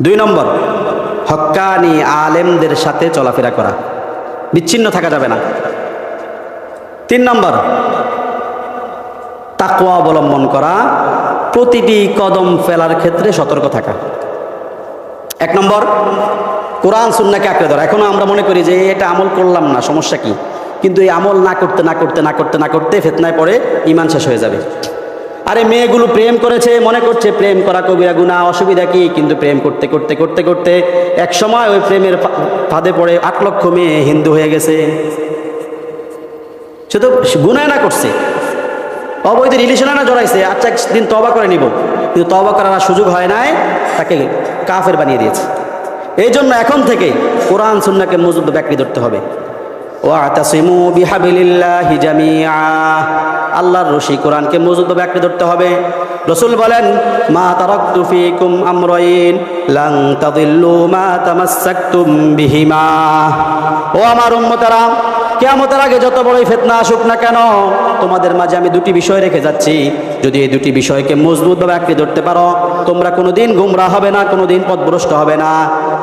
2 নম্বর, হক্কানি আলেমদের সাথে চলাফেরা করা, বিচ্ছিন্ন থাকা যাবে না। 3 নম্বর, তাকওয়া অবলম্বন করা, প্রতিটি কদম ফেলার ক্ষেত্রে সতর্ক থাকা। 1 নম্বর, কোরআন সুন্নাহকে আঁকড়ে ধরা। এখনো আমরা মনে করি যে এটা আমল করলাম না, সমস্যা কি? কিন্তু এই আমল না করতে ফিতনায় পড়ে ঈমান শেষ হয়ে যাবে। আরে মেয়েগুলো প্রেম করেছে, মনে করছে প্রেম করা কবিরা গুনাহ, অসুবিধা কি? কিন্তু প্রেম করতে এক সময় ওই প্রেমের ফাঁদে পড়ে 8 লক্ষ মেয়ে হিন্দু হয়ে গেছে। সে তো গুনাহ না করছে, অবৈধ রিলেশনে না জড়াইছে, আচ্ছা একদিন তওবা করে নিব, কিন্তু তওবা করার সুযোগ হয় নাই, তাকে কাফের বানিয়ে দিয়েছে। এই জন্য এখন থেকে কোরআন সুন্নাহকে মজবুত আঁকড়ে ধরতে হবে। ওয়াতাসিমু বিহাবিলিল্লাহি জামিআ, আল্লাহর রশি কোরআনকে মজবুত আঁকড়ে ধরতে হবে। রাসূল বলেন, মা তারাকতু ফীকুম আমরাইন লান তাদিল্লু মা তামাসসাকতুম বিহিমা। ও আমার উম্মতেরা, কিয়ামতের আগে যত বড়ই ফিতনা আসুক না কেন, তোমাদের মাঝে আমি 2টি বিষয় রেখে যাচ্ছি। যদি এই 2টি বিষয়কে মজবুতভাবে আঁকড়ে ধরতে পারো, তোমরা কোনোদিন গোমরাহ হবে না, কোনোদিন পথভ্রষ্ট হবে না।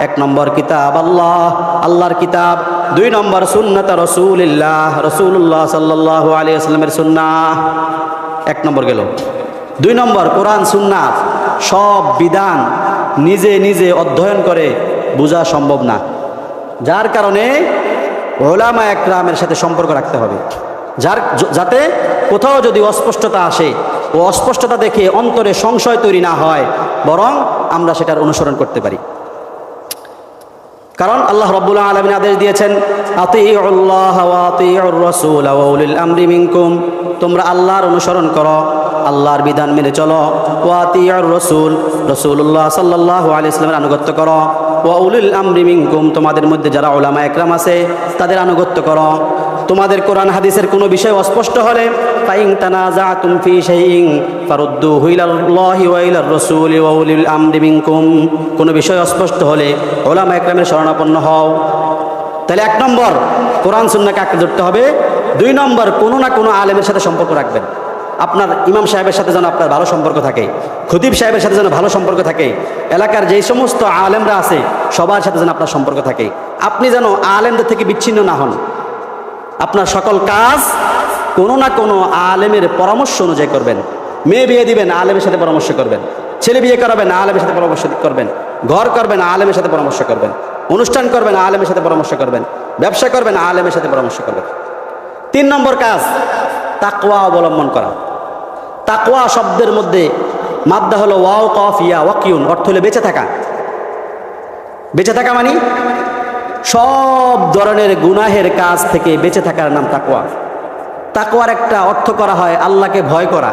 1 নম্বর, কিতাব আল্লাহ, আল্লাহর কিতাব। 2 নম্বর, সুন্নাত রাসূলুল্লাহ সাল্লাল্লাহু আলাইহি ওয়াসাল্লামের সুন্নাহ। 1 নম্বর গেল। 2 নম্বর, কোরআন সুন্নাহ সব বিধান নিজে নিজে অধ্যয়ন করে বোঝা সম্ভব না, যার কারণে উলামা একরামের সাথে সম্পর্ক রাখতে হবে, যাতে কোথাও যদি অস্পষ্টতা আসে, ও অস্পষ্টতা দেখে অন্তরে সংশয় তৈরি না হয়, বরং আমরা সেটার অনুসরণ করতে পারি। কারণ আল্লাহ রাব্বুল আলামিন আদেশ দিয়েছেন, আতিউল্লাহ ওয়া আতিউর রাসূল ওয়া উলিল আমরি মিনকুম, তোমরা আল্লাহর অনুসরণ করো, আল্লাহর বিধান মেনে চলো। ওয়া আতিউর রাসূল, রাসূলুল্লাহ সাল্লাল্লাহু আলাইহি ওয়াসাল্লামের আনুগত্য করো। ওয়া উলিল আমরি মিনকুম, তোমাদের মধ্যে যারা উলামা একরাম আছে তাদের আনুগত্য করো। তোমাদের কোরআন হাদিসের কোনো বিষয় অস্পষ্ট হলে, ফাইন তানাজাতুম ফি শাইইন ফারুদ্দুহু ইলাল্লাহি ওয়া ইলার রাসূলি ওয়া উলিল আমরি মিনকুম, কোনো বিষয় অস্পষ্ট হলে উলামা একরামের শরণাপন্ন হও। তাহলে 1 নম্বর, কোরআন সুন্নাহকে আঁকড়ে ধরতে হবে। 2 নম্বর, কোনো না কোনো আলেমের সাথে সম্পর্ক রাখবেন। আপনার ইমাম সাহেবের সাথে যেন আপনার ভালো সম্পর্ক থাকে, খতিব সাহেবের সাথে যেন ভালো সম্পর্ক থাকে, এলাকার যেই সমস্ত আলেমরা আছে সবার সাথে যেন আপনার সম্পর্ক থাকে। আপনি যেন আলেমদের থেকে বিচ্ছিন্ন না হন। আপনার সকল কাজ কোনো না কোনো আলেমের পরামর্শ অনুযায়ী করবেন। মেয়ে বিয়ে দিবেন, আলেমের সাথে পরামর্শ করবেন। ছেলে বিয়ে করাবেন, আলেমের সাথে পরামর্শ করবেন। ঘর করবেন, আলেমের সাথে পরামর্শ করবেন। অনুষ্ঠান করবেন, আলেমের সাথে পরামর্শ করবেন। ব্যবসা করবেন, আলেমের সাথে পরামর্শ করবেন। 3 নম্বর কাজ, তাকওয়া অবলম্বন করা। তাকওয়া শব্দের মধ্যে মাদ্দা হলো ওয়াও কফ ইয়া ওয়াকিউন, অর্থ হলো বেঁচে থাকা। বেঁচে থাকা মানে সব ধরনের গুনাহের কাজ থেকে বেঁচে থাকার নাম তাকওয়া। তাকওয়ার একটা অর্থ করা হয় আল্লাহকে ভয় করা।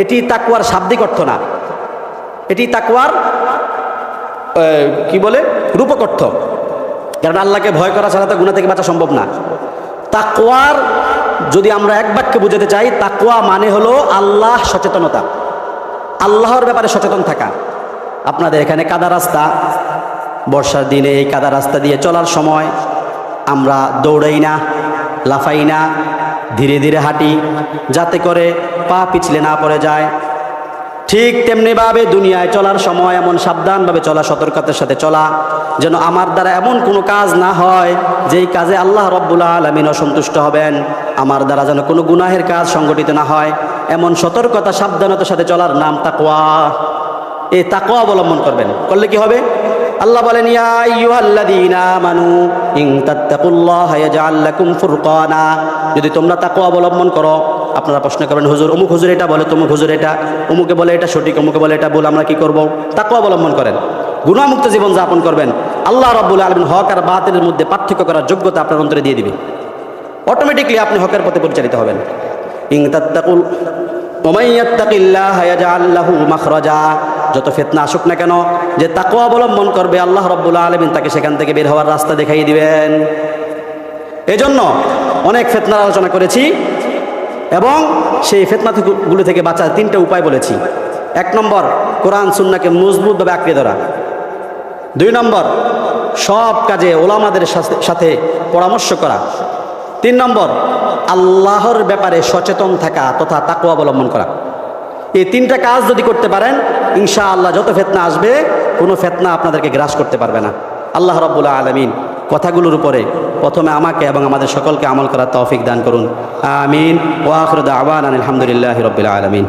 এটি তাকওয়ার শাব্দিক অর্থ না, এটি তাকওয়ার কি বলে রূপক অর্থ, কারণ আল্লাহকে ভয় করা ছাড়া তো গুনাহ থেকে বাঁচা সম্ভব না। তাকওয়ার যদি আমরা এক বাক্যে বুঝাতে চাই, তাকওয়া মানে হলো আল্লাহ সচেতনতা, আল্লাহর ব্যাপারে সচেতন থাকা। আপনাদের এখানে কাদা রাস্তা, বর্ষার দিনে এই কাদা রাস্তা দিয়ে চলার সময় আমরা দৌড়াই না, লাফাই না, ধীরে ধীরে হাঁটি যাতে করে পা পিছলে না পড়ে যায়। ঠিক তেমনিভাবে দুনিয়ায় চলার সময় এমন সাবধানভাবে চলা, সতর্কতার সাথে চলা, যেন আমার দ্বারা এমন কোনো কাজ না হয় যেই কাজে আল্লাহ রব্বুল আলামিন অসন্তুষ্ট হবেন, আমার দ্বারা যেন কোনো গুনাহের কাজ সংগঠিত না হয়, এমন সতর্কতা সাবধানতার সাথে চলার নাম তাকওয়া। এই তাকওয়া অবলম্বন করবেন, করলে কি হবে? আল্লাহ বলেন, ইয়া আইয়ুহাল্লাযীনা আমানু ইন তাত্তাকুল্লাহা ইয়াজআল লাকুম ফুরকানা। যদি তোমরা তাকওয়া অবলম্বন করো। আপনারা প্রশ্ন করবেন, হুজুর অমুক হুজুর এটা বলে, তমুক হুজুর এটা, অমুকে বলে এটা সঠিক, অমুকে বলে এটা ভুল, আমরা কি করব? তাকওয়া অবলম্বন করেন, গুনাহমুক্ত জীবন যাপন করবেন। আল্লাহ রাব্বুল আলামিন হক আর বাতিলের মধ্যে পার্থক্য করার যোগ্যতা আপনার অন্তরে দিয়ে দিবে। অটোমেটিকলি আপনি হকের পথে পরিচালিত হবেন। ইন তাত্তাকুল ওয়া মান ইয়াত্তাকিল্লাহা ইয়াজআল লাহু মাখরাজা। যত ফিতনা আসুক না কেন, যে তাকওয়া অবলম্বন করবে আল্লাহ রাব্বুল আলামিন তাকে সেখান থেকে বের হওয়ার রাস্তা দেখাই দিবেন। এজন্য অনেক ফিতনার আলোচনা করেছি এবং সেই ফিতনাগুলো থেকে বাঁচার 3টা উপায় বলেছি। 1 নম্বর, কোরআন সুন্নাহকে মজবুতভাবে আঁকড়ে ধরা। 2 নম্বর, সব কাজে ওলামাদের সাথে পরামর্শ করা। 3 নম্বর, আল্লাহর ব্যাপারে সচেতন থাকা তথা তাকওয়া অবলম্বন করা। এই 3টা কাজ যদি করতে পারেন, ইনশাআল্লাহ যত ফিতনা আসবে কোনো ফিতনা আপনাদেরকে গ্রাস করতে পারবে না। আল্লাহ রাব্বুল আলামিন কথাগুলোর উপরে প্রথমে আমাকে এবং আমাদের সকলকে আমল করার তৌফিক দান করুন। আমিন। ওয়া আখিরু দাওয়ানা আলহামদুলিল্লাহি রাব্বিল আলামিন।